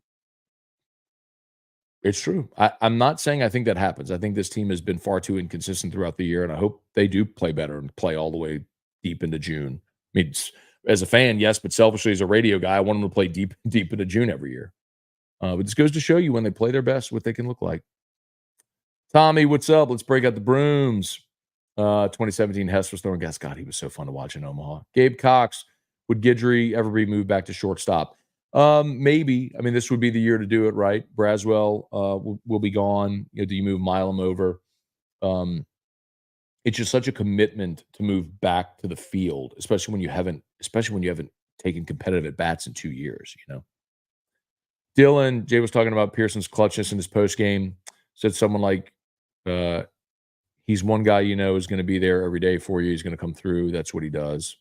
it's true. I'm not saying I think that happens. I think this team has been far too inconsistent throughout the year, and I hope they do play better and play all the way deep into June. I mean, as a fan, yes, but selfishly as a radio guy, I want them to play deep into June every year. But this goes to show you when they play their best, what they can look like. Tommy, what's up? Let's break out the brooms. 2017 Hess was throwing gas. God, he was so fun to watch in Omaha. Gabe Cox, would Guidry ever be moved back to shortstop? Maybe. I mean, this would be the year to do it, right? Braswell will be gone. Do you move Milam over? It's just such a commitment to move back to the field, especially when you haven't taken competitive at bats in 2 years. Dylan, Jay was talking about Pearson's clutchness in his post game. Said someone like, uh, he's one guy is going to be there every day for you. He's going to come through. That's what he does.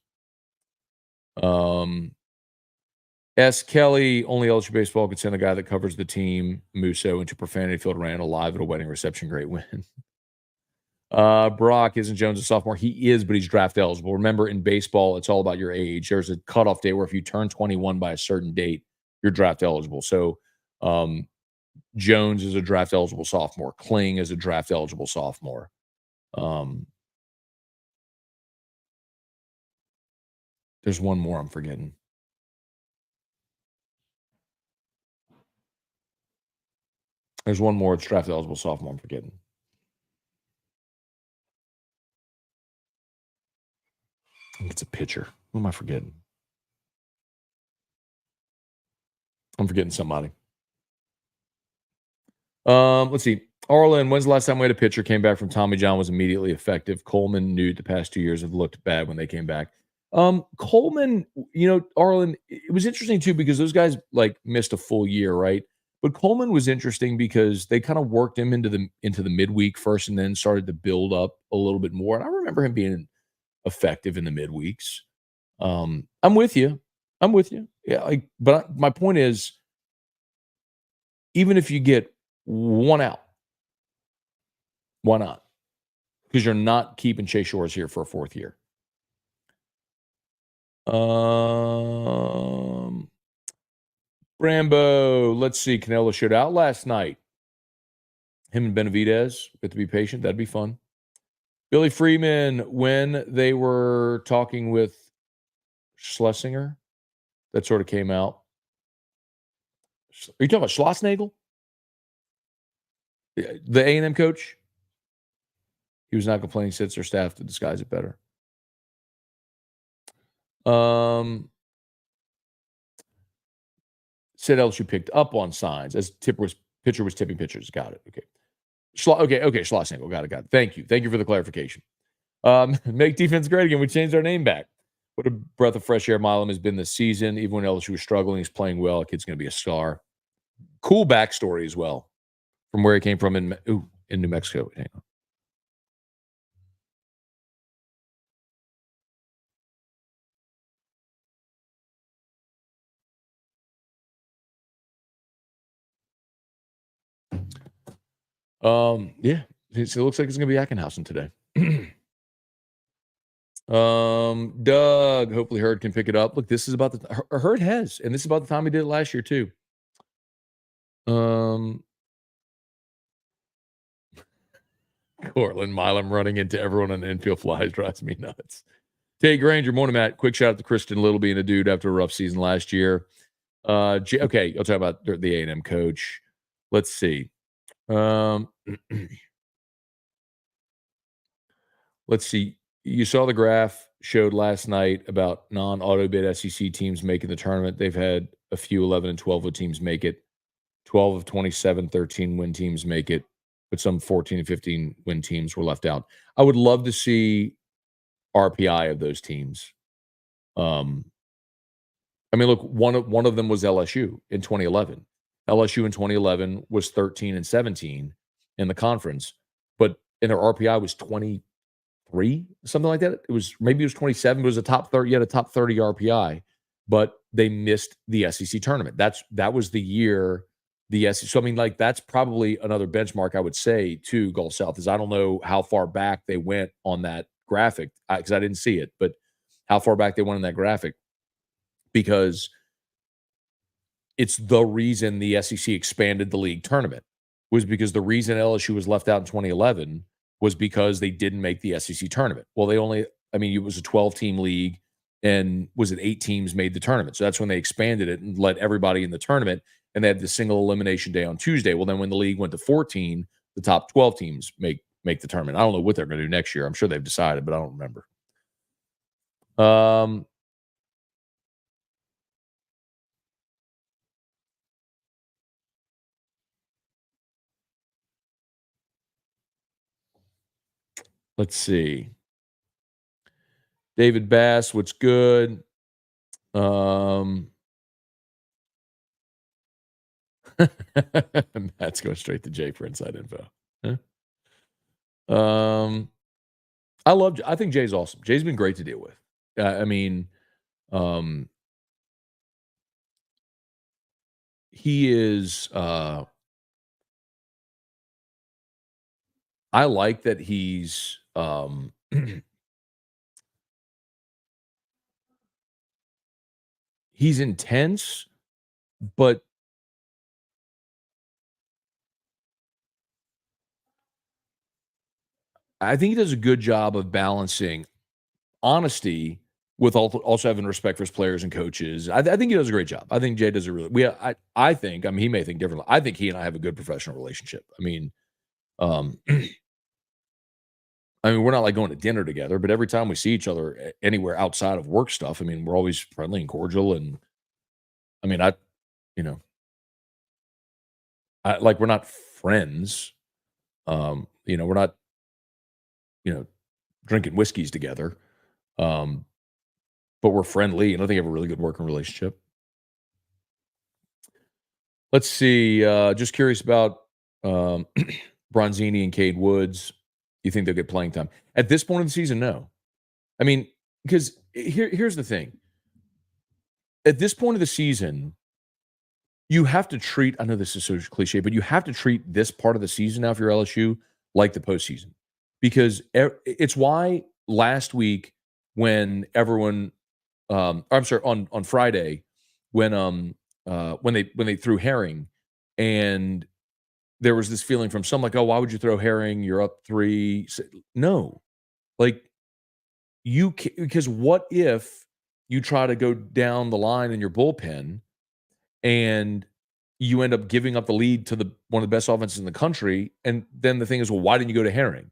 S. Kelly, only LSU baseball could send a guy that covers the team, Musso, into profanity filled rant alive at a wedding reception. Great win. Brock, isn't Jones a sophomore? He is, but he's draft eligible. Remember, in baseball, it's all about your age. There's a cutoff date where if you turn 21 by a certain date, you're draft eligible. So Jones is a draft eligible sophomore. Kling is a draft eligible sophomore. There's one more I'm forgetting. There's one more. It's draft eligible sophomore I'm forgetting. I think it's a pitcher. Who am I forgetting? I'm forgetting somebody. Let's see. Arlen, when's the last time we had a pitcher came back from Tommy John was immediately effective? Coleman knew the past 2 years have looked bad when they came back. Coleman, Arlen, it was interesting too because those guys missed a full year, right? But Coleman was interesting because they kind of worked him into the midweek first and then started to build up a little bit more. And I remember him being effective in the midweeks. I'm with you. Yeah, but my point is, even if you get one out, why not? Because you're not keeping Chase Shores here for a fourth year. Rambo, let's see. Canelo showed out last night. Him and Benavidez. Get to be patient. That'd be fun. Billy Freeman, when they were talking with Schlesinger, that sort of came out. Are you talking about Schlossnagel? The A&M coach? He was not complaining, sits their staff to disguise it better. Said LSU picked up on signs as pitcher was tipping pitchers. Got it. Okay. Okay. Schlossnagel. Got it. Thank you for the clarification. Make defense great again. We changed our name back. What a breath of fresh air Milam has been this season. Even when LSU was struggling, he's playing well. Kid's going to be a star. Cool backstory as well from where he came from in New Mexico. Hang on. Yeah. It looks like it's going to be Ackenhausen today. Doug, hopefully Hurd can pick it up. Look, this is about Hurd has, and this is about the time he did it last year too. Cortland Milam running into everyone on the infield flies drives me nuts. Tay Granger, morning, Matt. Quick shout out to Kristen Little being a dude after a rough season last year. Okay, I'll talk about the A&M coach. Let's see. Let's see. You saw the graph showed last night about non-auto bid SEC teams making the tournament. They've had a few 11 and 12 teams make it. 12 of 27 13 win teams make it, but some 14 and 15 win teams were left out. I would love to see RPI of those teams. Um, I mean, look, one of them was LSU in 2011. LSU in 2011 was 13 and 17 in the conference, but and their RPI was 23, something like that. It was 27. It was a top 30. You had a top 30 RPI, but they missed the SEC tournament. That was the year the SEC. So I mean, like that's probably another benchmark I would say to Gulf South is I don't know how far back they went on that graphic because I didn't see it, but how far back they went in that graphic because it's the reason the SEC expanded the league tournament was because the reason LSU was left out in 2011 was because they didn't make the SEC tournament. Well, I mean, it was a 12-team league and was it 8 teams made the tournament. So that's when they expanded it and let everybody in the tournament and they had the single elimination day on Tuesday. Well, then when the league went to 14, the top 12 teams make the tournament. I don't know what they're going to do next year. I'm sure they've decided, but I don't remember. Um, let's see. David Bass, what's good? Um, Matt's going straight to Jay for inside info. Huh? Um, I think Jay's awesome. Jay's been great to deal with. I mean, um, he is. I like that he's. He's intense, but I think he does a good job of balancing honesty with also having respect for his players and coaches. I think he does a great job. I think Jay does a really. I think. I mean, he may think differently. I think he and I have a good professional relationship. Um, I mean, we're not like going to dinner together, but every time we see each other anywhere outside of work stuff, I mean, we're always friendly and cordial. And I mean, you know, we're not friends. We're not, you know, drinking whiskeys together. Um, but we're friendly, and I think we have a really good working relationship. Let's see. Just curious about um, Bronzini and Cade Woods. You think they'll get playing time at this point in the season? No. I mean, because here's the thing. At this point of the season, you have to treat. I know this is so cliche, but you have to treat this part of the season now if you're LSU like the postseason, because it's why last week when I'm sorry, on Friday when they threw Herring and there was this feeling from some like, oh, why would you throw Herring? You're up 3. No, like because what if you try to go down the line in your bullpen and you end up giving up the lead to the one of the best offenses in the country, and then the thing is, well, why didn't you go to Herring?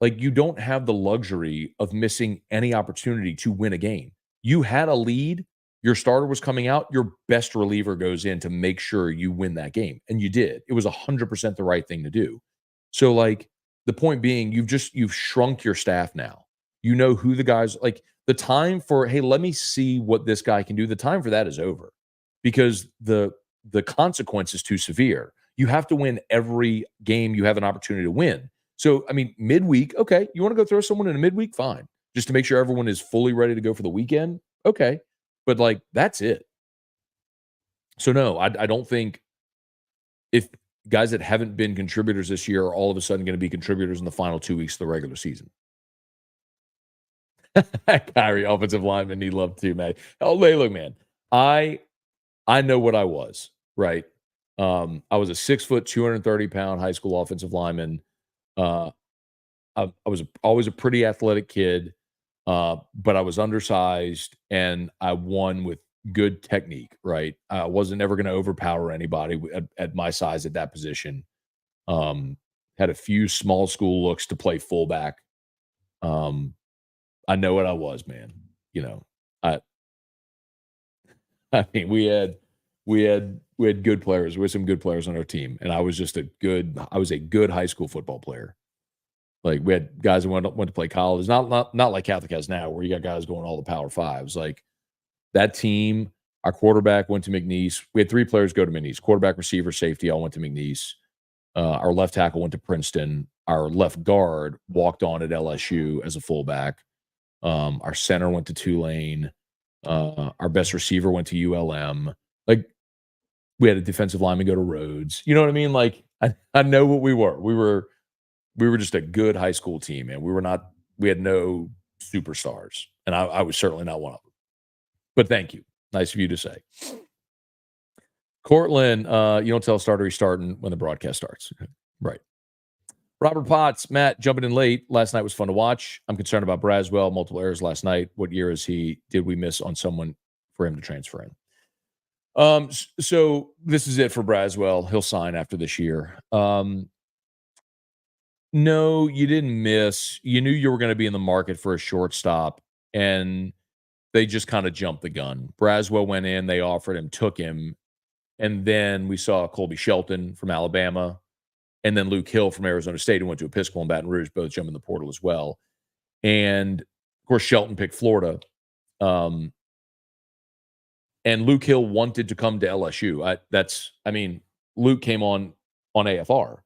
Like, you don't have the luxury of missing any opportunity to win a game. You had a lead, your starter was coming out, your best reliever goes in to make sure you win that game, and you did. It was 100% the right thing to do. So, like, the point being, you've shrunk your staff now. You know who the guys like, the time for, "Hey, let me see what this guy can do," the time for that is over because the consequence is too severe. You have to win every game you have an opportunity to win. So, I mean, midweek, okay, you want to go throw someone in a midweek? Fine. Just to make sure everyone is fully ready to go for the weekend? Okay. But, like, that's it. So, no, I don't think if guys that haven't been contributors this year are all of a sudden going to be contributors in the final 2 weeks of the regular season. Kyrie, offensive lineman, need love too, man. Oh, hey, look, man, I know what I was, right? I was a 6 foot, 230 pound high school offensive lineman. Uh, I was always a pretty athletic kid, but I was undersized and I won with good technique, right? I wasn't ever going to overpower anybody at my size at that position. Um, had a few small school looks to play fullback. Um, I know what I was, man. You know, I I mean, we had good players. We had some good players on our team, and I was a good high school football player. Like, we had guys who went to play college, not like Catholic has now, where you got guys going all the Power Fives. Like, that team, our quarterback went to McNeese. We had 3 players go to McNeese. Quarterback, receiver, safety all went to McNeese. Our left tackle went to Princeton. Our left guard walked on at LSU as a fullback. Our center went to Tulane. Our best receiver went to ULM. Like, we had a defensive lineman go to Rhodes. You know what I mean? Like, I know what we were. We were just a good high school team, and we had no superstars, and I was certainly not one of them. But thank you. Nice of you to say. Cortland, you don't tell a starter he's starting when the broadcast starts. Right. Robert Potts, Matt, jumping in late. Last night was fun to watch. I'm concerned about Braswell. Multiple errors last night. What year is he? Did we miss on someone for him to transfer in? So this is it for Braswell. He'll sign after this year. No, you didn't miss. You knew you were going to be in the market for a shortstop, and they just kind of jumped the gun. Braswell went in, they offered him, took him, and then we saw Colby Shelton from Alabama, and then Luke Hill from Arizona State, who went to Episcopal and Baton Rouge, both jumping the portal as well. And of course, Shelton picked Florida. And Luke Hill wanted to come to LSU. Luke came on AFR,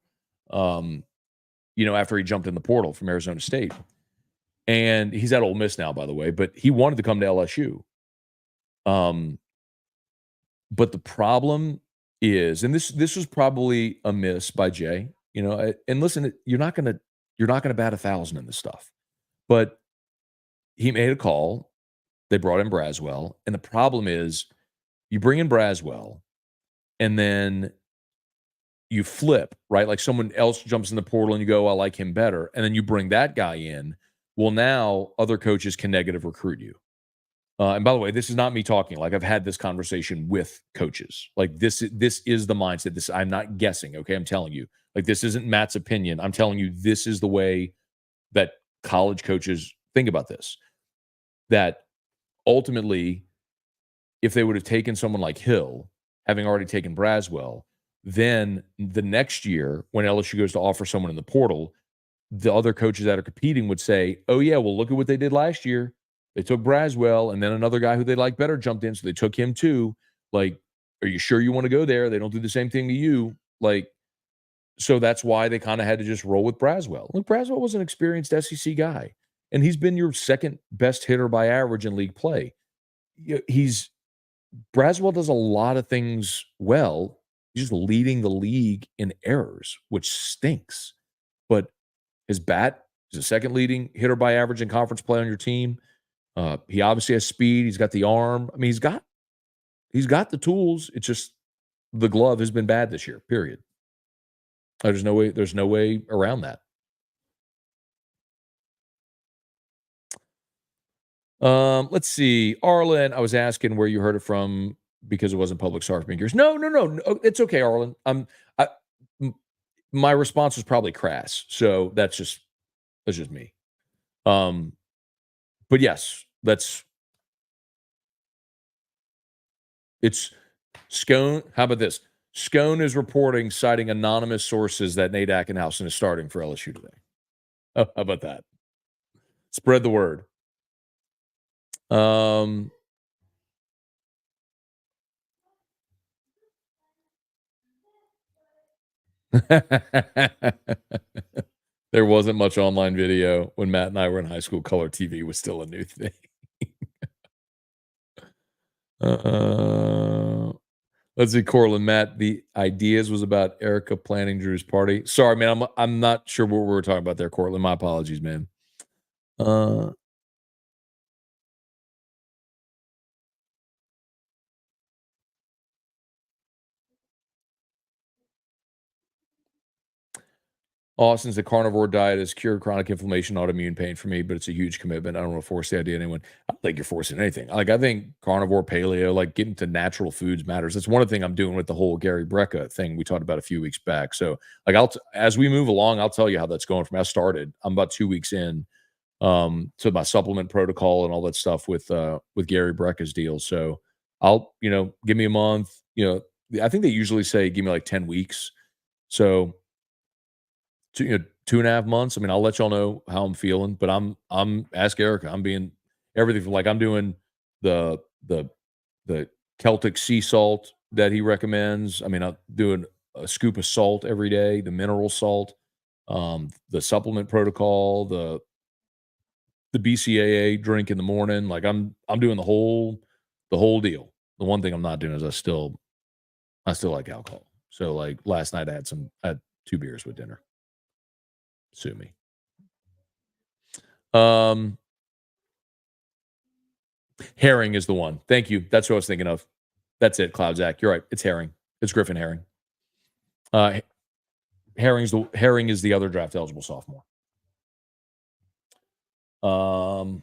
after he jumped in the portal from Arizona State. And he's at Ole Miss now, by the way, but he wanted to come to LSU. But the problem is, and this was probably a miss by Jay, and listen, you're not gonna bat 1,000 in this stuff. But he made a call. They brought in Braswell, and the problem is, you bring in Braswell, and then you flip, right? Like, someone else jumps in the portal, and you go, I like him better, and then you bring that guy in. Well, now other coaches can negative recruit you. And by the way, this is not me talking. Like, I've had this conversation with coaches. Like, this is the mindset. I'm not guessing. Okay, I'm telling you. Like, this isn't Matt's opinion. I'm telling you, this is the way that college coaches think about this. That ultimately, if they would have taken someone like Hill, having already taken Braswell, then the next year when LSU goes to offer someone in the portal, the other coaches that are competing would say, oh, yeah, well, look at what they did last year. They took Braswell, and then another guy who they like better jumped in, so they took him too. Like, are you sure you want to go there? They don't do the same thing to you. Like, so that's why they kind of had to just roll with Braswell. Look, Braswell was an experienced SEC guy, and he's been your second best hitter by average in league play. Braswell does a lot of things well. He's just leading the league in errors, which stinks. But his bat is the second leading hitter by average in conference play on your team. He obviously has speed. He's got the arm. I mean, he's got the tools. It's just the glove has been bad this year, period. There's no way around that. Let's see. Arlen, I was asking where you heard it from because it wasn't public. Sorry for being curious. No. It's okay, Arlen. My response was probably crass. So that's just me. But yes, it's Scone. How about this? Scone is reporting, citing anonymous sources, that Nate Ackenhausen is starting for LSU today. Oh, how about that? Spread the word. There wasn't much online video when Matt and I were in high school. Color TV was still a new thing. Let's see, Corlin, Matt, the ideas was about Erica planning Drew's party. Sorry, man, I'm not sure what we were talking about there, Cortland. My apologies, man. Austin's the carnivore diet has cured chronic inflammation, autoimmune pain for me, but it's a huge commitment. I don't want to force the idea on anyone. I don't think you're forcing anything. Like, I think carnivore, paleo, like getting to natural foods matters. That's one of the things I'm doing with the whole Gary Brecka thing we talked about a few weeks back. So, like, as we move along, I'll tell you how that's going from I started. I'm about 2 weeks in. to my supplement protocol and all that stuff with Gary Brecka's deal. So I'll, give me a month. I think they usually say give me like 10 weeks. So 2.5 months. I mean, I'll let y'all know how I'm feeling, but I'm ask Erica. I'm being everything from like I'm doing the the the Celtic sea salt that he recommends. I mean, I'm doing a scoop of salt every day, the mineral salt, the supplement protocol, the BCAA drink in the morning. Like I'm doing the whole deal. The one thing I'm not doing is I still like alcohol. So like last night I had 2 beers with dinner. Sue me. Um, Herring is the one. Thank you. That's what I was thinking of. That's it, Cloud Zach. You're right. It's Herring. It's Griffin Herring. Uh, Herring is the other draft eligible sophomore. Um,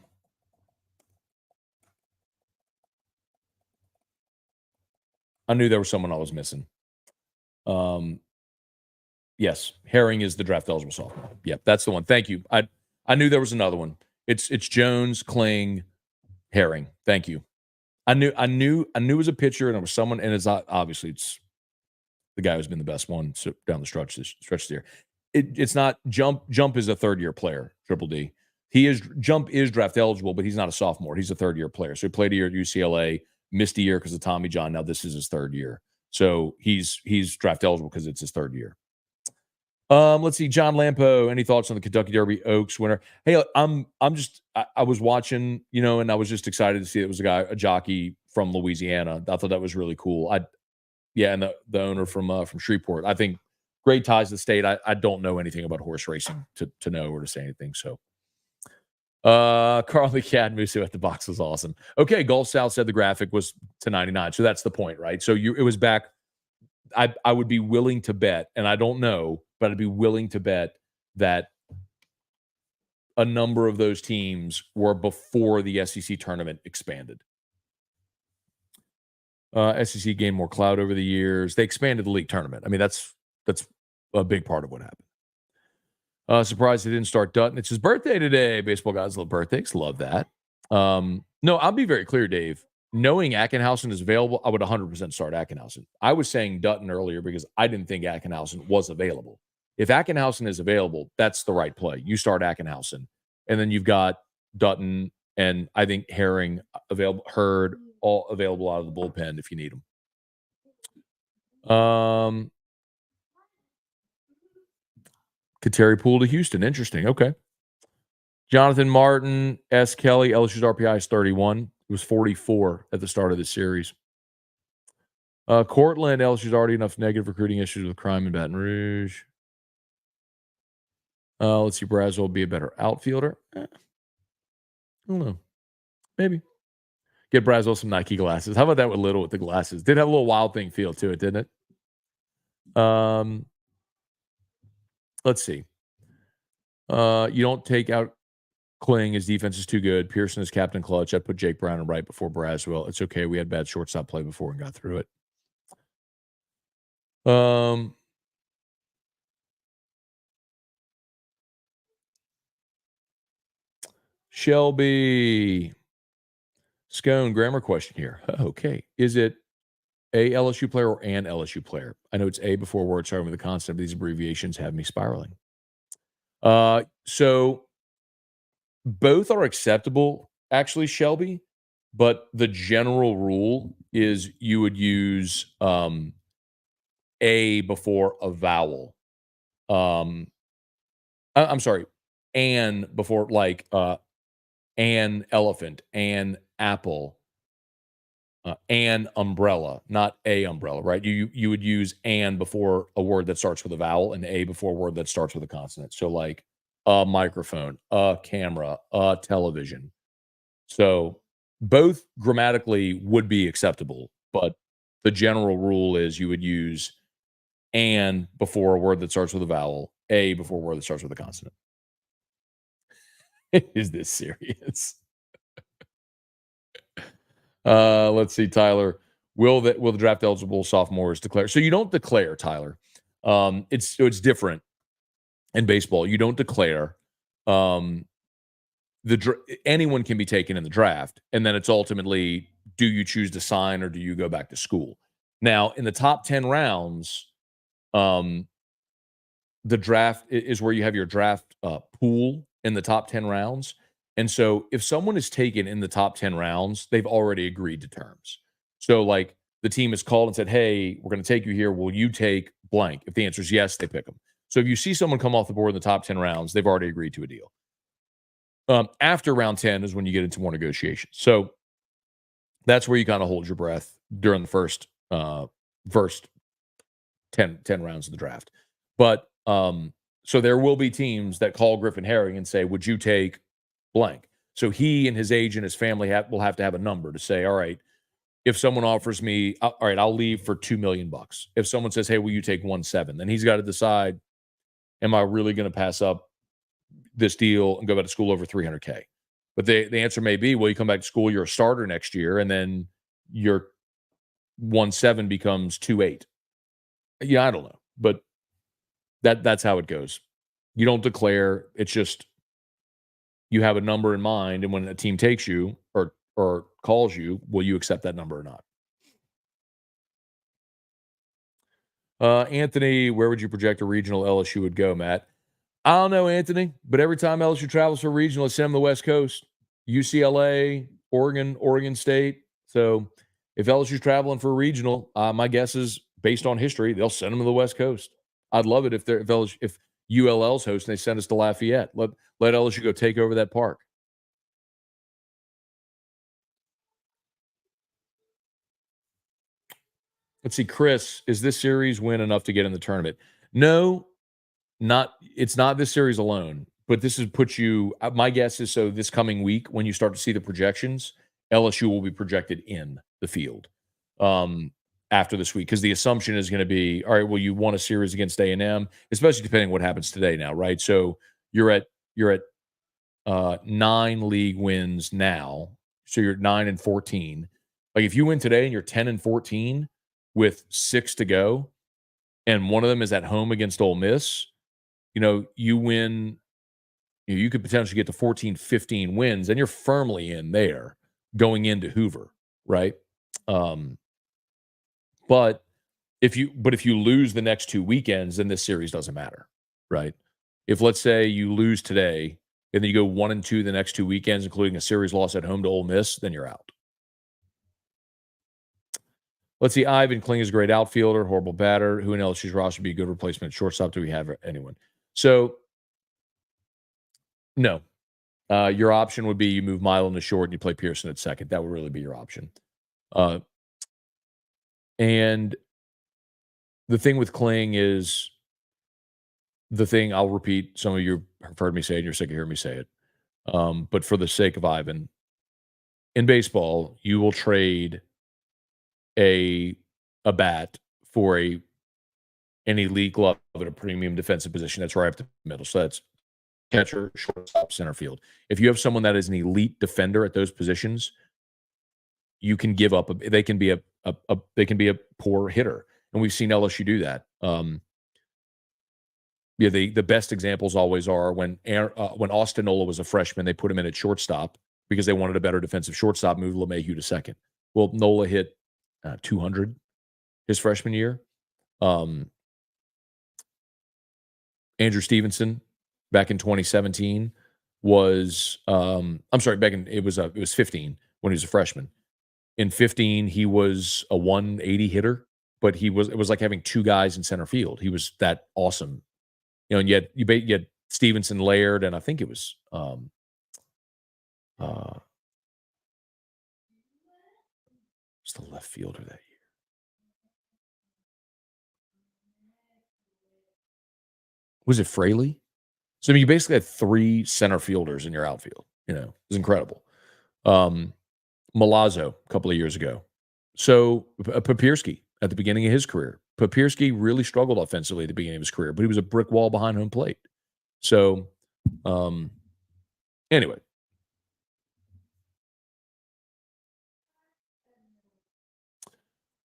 I knew there was someone I was missing. Yes, Herring is the draft eligible sophomore. Yep, that's the one. Thank you. I knew there was another one. It's Jones, Kling, Herring. Thank you. I knew it was a pitcher and it was someone, and it's not obviously it's the guy who's been the best one down the stretch there. It's not Jump. Jump is a third-year player. Triple D. Jump is draft eligible, but he's not a sophomore. He's a third-year player. So he played a year at UCLA, missed a year because of Tommy John. Now this is his third year. So he's draft eligible because it's his third year. Let's see, John Lampo. Any thoughts on the Kentucky Derby Oaks winner? Hey, I was watching, and I was just excited to see it was a jockey from Louisiana. I thought that was really cool. And the owner from Shreveport. I think great ties to the state. I don't know anything about horse racing to know or to say anything. So, Carly Cadmuso at the box was awesome. Okay, Gulf South said the graphic was to 99. So that's the point, right? So it was back. I would be willing to bet, and I don't know, but I'd be willing to bet that a number of those teams were before the SEC tournament expanded. SEC gained more clout over the years. They expanded the league tournament. I mean, that's a big part of what happened. Surprised they didn't start Dutton. It's his birthday today. Baseball guys love birthdays. Love that. No, I'll be very clear, Dave. Knowing Ackenhausen is available, I would 100% start Ackenhausen. I was saying Dutton earlier because I didn't think Ackenhausen was available. If Ackenhausen is available, that's the right play. You start Ackenhausen, and then you've got Dutton and I think Herring available, Hurd, all available out of the bullpen if you need them. Kateri Poole to Houston. Interesting. Okay. Jonathan Martin, S. Kelly, LSU's RPI is 31. It was 44 at the start of the series. Cortland, LSU's already enough negative recruiting issues with crime in Baton Rouge. Let's see. Braswell will be a better outfielder. I don't know. Maybe. Get Braswell some Nike glasses. How about that with Little with the glasses? Did have a little Wild Thing feel to it, didn't it? Let's see. You don't take out Kling. His defense is too good. Pearson is captain clutch. I'd put Jake Brown in right before Braswell. It's okay. We had bad shortstop play before and got through it. Shelby. Scone, grammar question here. Okay. Is it a LSU player or an LSU player? I know it's A before words starting with the consonant, but these abbreviations have me spiraling. So both are acceptable, actually, Shelby, but the general rule is you would use A before a vowel. I'm sorry, an before like an elephant, an apple, an umbrella, not a umbrella, right? You would use an before a word that starts with a vowel and a before a word that starts with a consonant. So like a microphone, a camera, a television. So both grammatically would be acceptable, but the general rule is you would use an before a word that starts with a vowel, a before a word that starts with a consonant. Is this serious? Let's see, Tyler. Will the draft eligible sophomores declare? So you don't declare, Tyler. It's different in baseball. You don't declare. anyone can be taken in the draft, and then it's ultimately, do you choose to sign or do you go back to school? Now, in the top 10 rounds, um, the draft is where you have your draft pool in the top 10 rounds. And so if someone is taken in the top 10 rounds, they've already agreed to terms. So, like, the team has called and said, "Hey, we're going to take you here. Will you take blank?" If the answer is yes, they pick them. So if you see someone come off the board in the top 10 rounds, they've already agreed to a deal. After round 10 is when you get into more negotiations. So that's where you kind of hold your breath during the first 10 rounds of the draft. But so there will be teams that call Griffin Herring and say, "Would you take blank?" So he and his agent, his family will have to have a number to say, "All right, if someone offers me, all right, I'll leave for $2 million." If someone says, "Hey, will you take 1.7?" Then he's got to decide, am I really going to pass up this deal and go back to school over 300K? But the answer may be, well, you come back to school, you're a starter next year, and then your 1.7 becomes 2.8. Yeah, I don't know, but that's how it goes. You don't declare. It's just you have a number in mind, and when a team takes you or calls you, will you accept that number or not? Anthony, where would you project a regional LSU would go, Matt? I don't know, Anthony, but every time LSU travels for a regional, it's send them to the West Coast, UCLA, Oregon, Oregon State. So if LSU's traveling for a regional, my guess is based on history, they'll send them to the West Coast. I'd love it if ULL's hosting, they send us to Lafayette. Let LSU go take over that park. Let's see, Chris, is this series win enough to get in the tournament? No, not it's not this series alone, but this has put you my guess is so this coming week when you start to see the projections, LSU will be projected in the field, um, after this week because the assumption is gonna be, all right, well, you won a series against A&M, especially depending on what happens today now, right? So you're at 9 league wins now, so you're 9-14. Like, if you win today and you're 10-14 with 6 to go, and one of them is at home against Ole Miss, you win, you could potentially get to 14, 15 wins, and you're firmly in there going into Hoover, right? Um, but if you lose the next 2 weekends, then this series doesn't matter, right? If let's say you lose today and then you go 1-2 the next 2 weekends, including a series loss at home to Ole Miss, then you're out. Let's see. Ivan Kling is a great outfielder, horrible batter. Who in LSU's roster would be a good replacement at shortstop? Do we have anyone? So no. Your option would be you move Milo to short and you play Pearson at second. That would really be your option. Uh, and the thing with Kling is the thing I'll repeat. Some of you have heard me say it, and you're sick of hearing me say it. But for the sake of Ivan, in baseball, you will trade a a bat for an elite glove at a premium defensive position. That's right up the middle. So that's catcher, shortstop, center field. If you have someone that is an elite defender at those positions, you can give up. They can be they can be a poor hitter, and we've seen LSU do that. Yeah, the best examples always are when Austin Nola was a freshman, they put him in at shortstop because they wanted a better defensive shortstop, moved LeMahieu to second. Well, Nola hit 200 his freshman year. Um, Andrew Stevenson back in 2017 was I'm sorry, it was 15 when he was a freshman. In 15, he was a 180 hitter, but it was like having two guys in center field. He was that awesome. And yet you had Stevenson, Laird, and I think it was uh what's the left fielder that year? Was it Fraley? So I mean, you basically had three center fielders in your outfield. It was incredible. Um, Milazzo a couple of years ago. So Papirski at the beginning of his career. Papirski really struggled offensively at the beginning of his career, but he was a brick wall behind home plate. So um, anyway,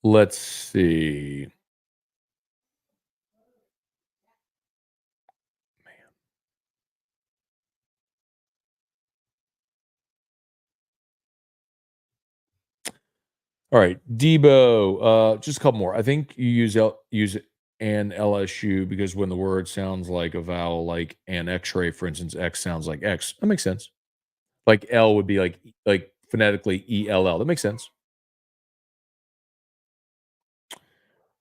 let's see. All right, Debo. Just a couple more. I think you use an LSU because when the word sounds like a vowel, like an X-ray, for instance, X sounds like X. That makes sense. Like L would be like phonetically ELL. That makes sense.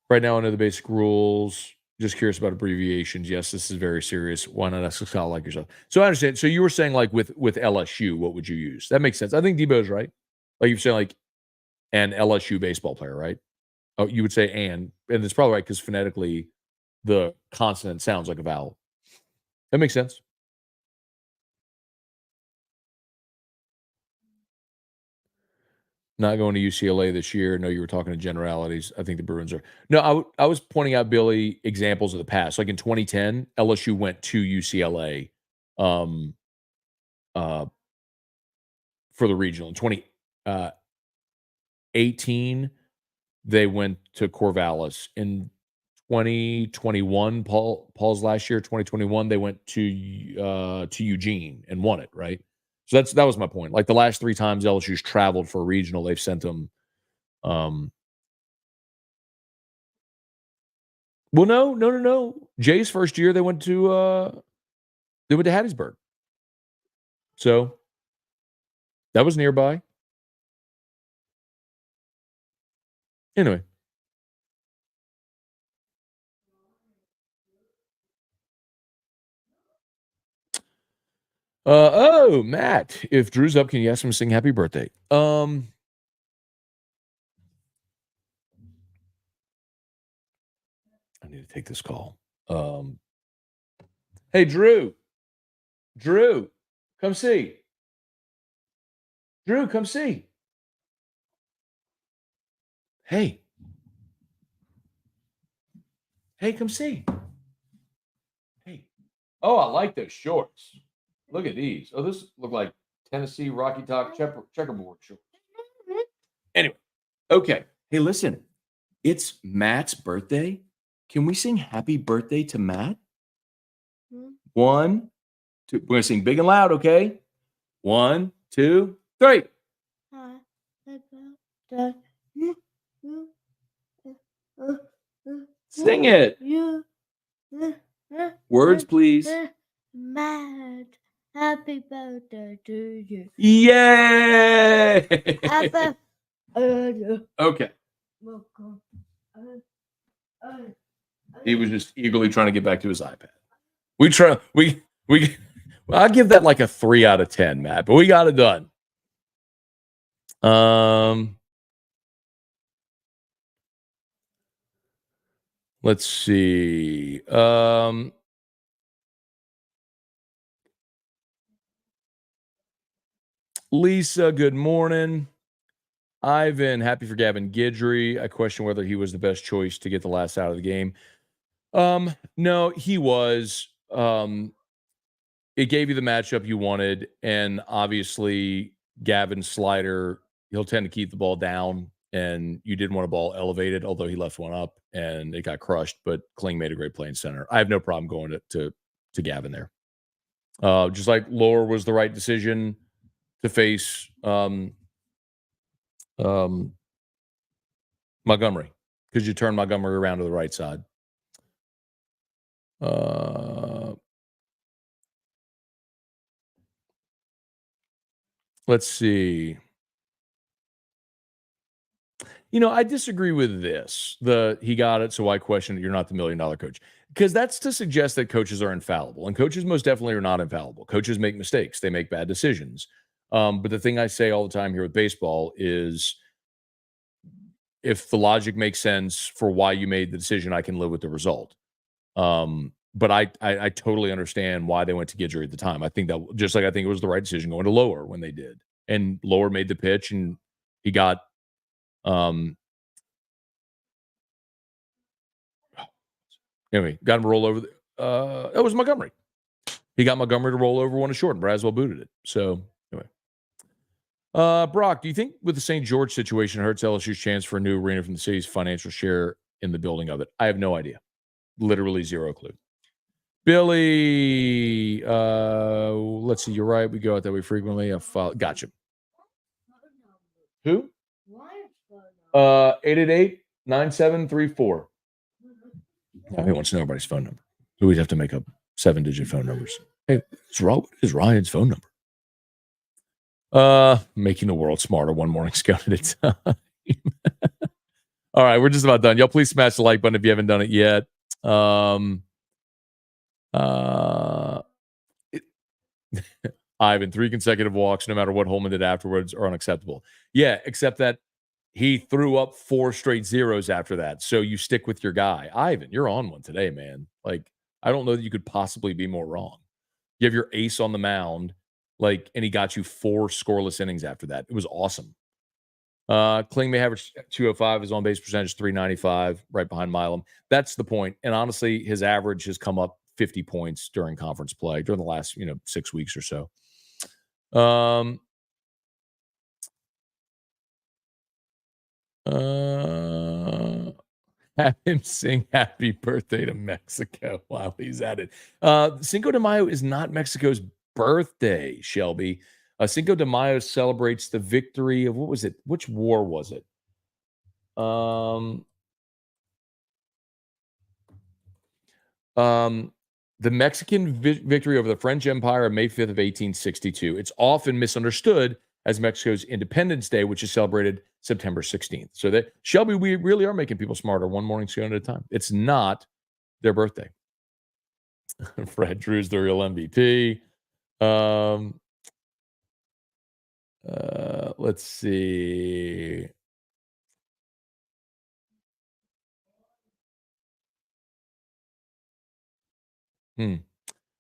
Right now, I know the basic rules. Just curious about abbreviations. Yes, this is very serious. Why not ask a scholar like yourself? So I understand. So you were saying like with LSU, what would you use? That makes sense. I think Debo's right. Like you're saying like an LSU baseball player, right? Oh, you would say and it's probably right because phonetically the consonant sounds like a vowel. That makes sense. Not going to UCLA this year. No, you were talking to generalities. I think the Bruins are. No, I was pointing out, Billy, examples of the past. Like in 2010, LSU went to UCLA um, uh, for the regional. In 2018, they went to Corvallis. In 2021, Paul's last year, 2021, they went to Eugene and won it, right? So that was my point. Like the last 3 times LSU's traveled for a regional, they've sent them um well, no, no, no, no. Jay's first year they went to Hattiesburg. So that was nearby. Anyway. Oh, Matt, if Drew's up, can you ask him to sing happy birthday? I need to take this call. Um Hey Drew. Drew, come see. Drew, come see. Hey. Hey, come see. Hey. Oh, I like those shorts. Look at these. Oh, this look like Tennessee Rocky Top checkerboard shorts. Anyway, okay. Hey, listen. It's Matt's birthday. Can we sing happy birthday to Matt? One, two. We're gonna sing big and loud, okay? One, two, three. Sing it. Words, please. Matt, happy birthday to you. Yay! Happy Okay. He was just eagerly trying to get back to his iPad. I'll give that like a 3 out of 10, Matt, but we got it done. Let's see. Lisa, good morning. Ivan, happy for Gavin Guidry. I question whether he was the best choice to get the last out of the game. No, he was. It gave you the matchup you wanted, and obviously Gavin's slider, he'll tend to keep the ball down, and you didn't want a ball elevated, although he left one up and it got crushed. But Kling made a great play in center. I have no problem going to Gavin there. Just like lower was the right decision to face Montgomery because you turn Montgomery around to the right side. Let's see. I disagree with this. He got it, so I question that you're not the $1 million coach. Because that's to suggest that coaches are infallible. And coaches most definitely are not infallible. Coaches make mistakes. They make bad decisions. But the thing I say all the time here with baseball is if the logic makes sense for why you made the decision, I can live with the result. But I totally understand why they went to Guidry at the time. I think that just like I think it was the right decision going to Lower when they did. And Lower made the pitch and he got anyway, got him to roll over. That was Montgomery. He got Montgomery to roll over one to short, and Braswell booted it. So anyway, Brock, do you think with the St. George situation it hurts LSU's chance for a new arena from the city's financial share in the building of it? I have no idea. Literally zero clue. Billy, let's see. You're right. We go out that way frequently. Gotcha. Who? 888-9734. Now he wants to know everybody's phone number. So we'd have to make up 7-digit phone numbers. Hey, what is Ryan's phone number? Making the world smarter one morning Scone at a time. All right, we're just about done. Y'all please smash the like button if you haven't done it yet. Ivan, 3 consecutive walks, no matter what Holman did afterwards, are unacceptable. Yeah, except that he threw up 4 straight zeros after that. So you stick with your guy. Ivan, you're on one today, man. Like, I don't know that you could possibly be more wrong. You have your ace on the mound, and he got you 4 scoreless innings after that. It was awesome. Kling may average 205, his on base percentage 395, right behind Milam. That's the point. And honestly, his average has come up 50 points during conference play during the last 6 weeks or so. Have him sing happy birthday to Mexico while he's at it. Cinco de Mayo is not Mexico's birthday, Shelby. Cinco de Mayo celebrates the victory of, what was it? Which war was it? The Mexican victory over the French Empire on May 5th of 1862. It's often misunderstood as Mexico's Independence Day, which is celebrated September 16th. So that, Shelby, we really are making people smarter one morning Scone at a time. It's not their birthday. Fred Drew's the real MVP. Let's see.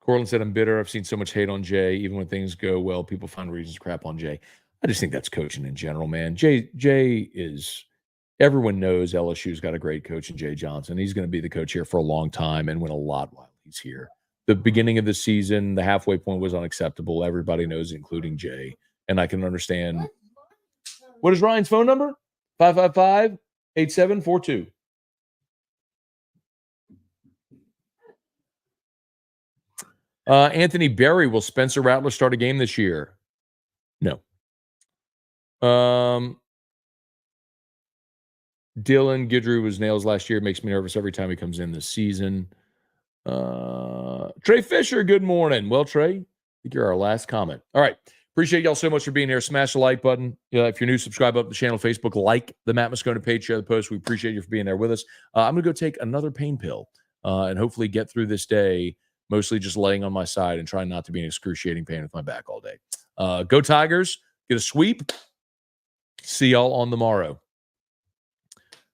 Cortland said, I'm bitter. I've seen so much hate on Jay. Even when things go well, people find reasons to crap on Jay. I just think that's coaching in general, man. Jay is, everyone knows LSU's got a great coach in Jay Johnson. He's going to be the coach here for a long time and win a lot while he's here. The beginning of the season, the halfway point was unacceptable. Everybody knows, including Jay. And I can understand. What is Ryan's phone number? 555-8742. Anthony Berry, will Spencer Rattler start a game this year? No. Dylan Guidry was nails last year. Makes me nervous every time he comes in this season. Trey Fisher, good morning. Well, Trey, I think you're our last comment. All right. Appreciate y'all so much for being here. Smash the like button. If you're new, subscribe up to the channel, Facebook, like the Matt Moscona page, share the post. We appreciate you for being there with us. I'm going to go take another pain pill and hopefully get through this day, mostly just laying on my side and trying not to be in excruciating pain with my back all day. Go Tigers. Get a sweep. See y'all on the morrow.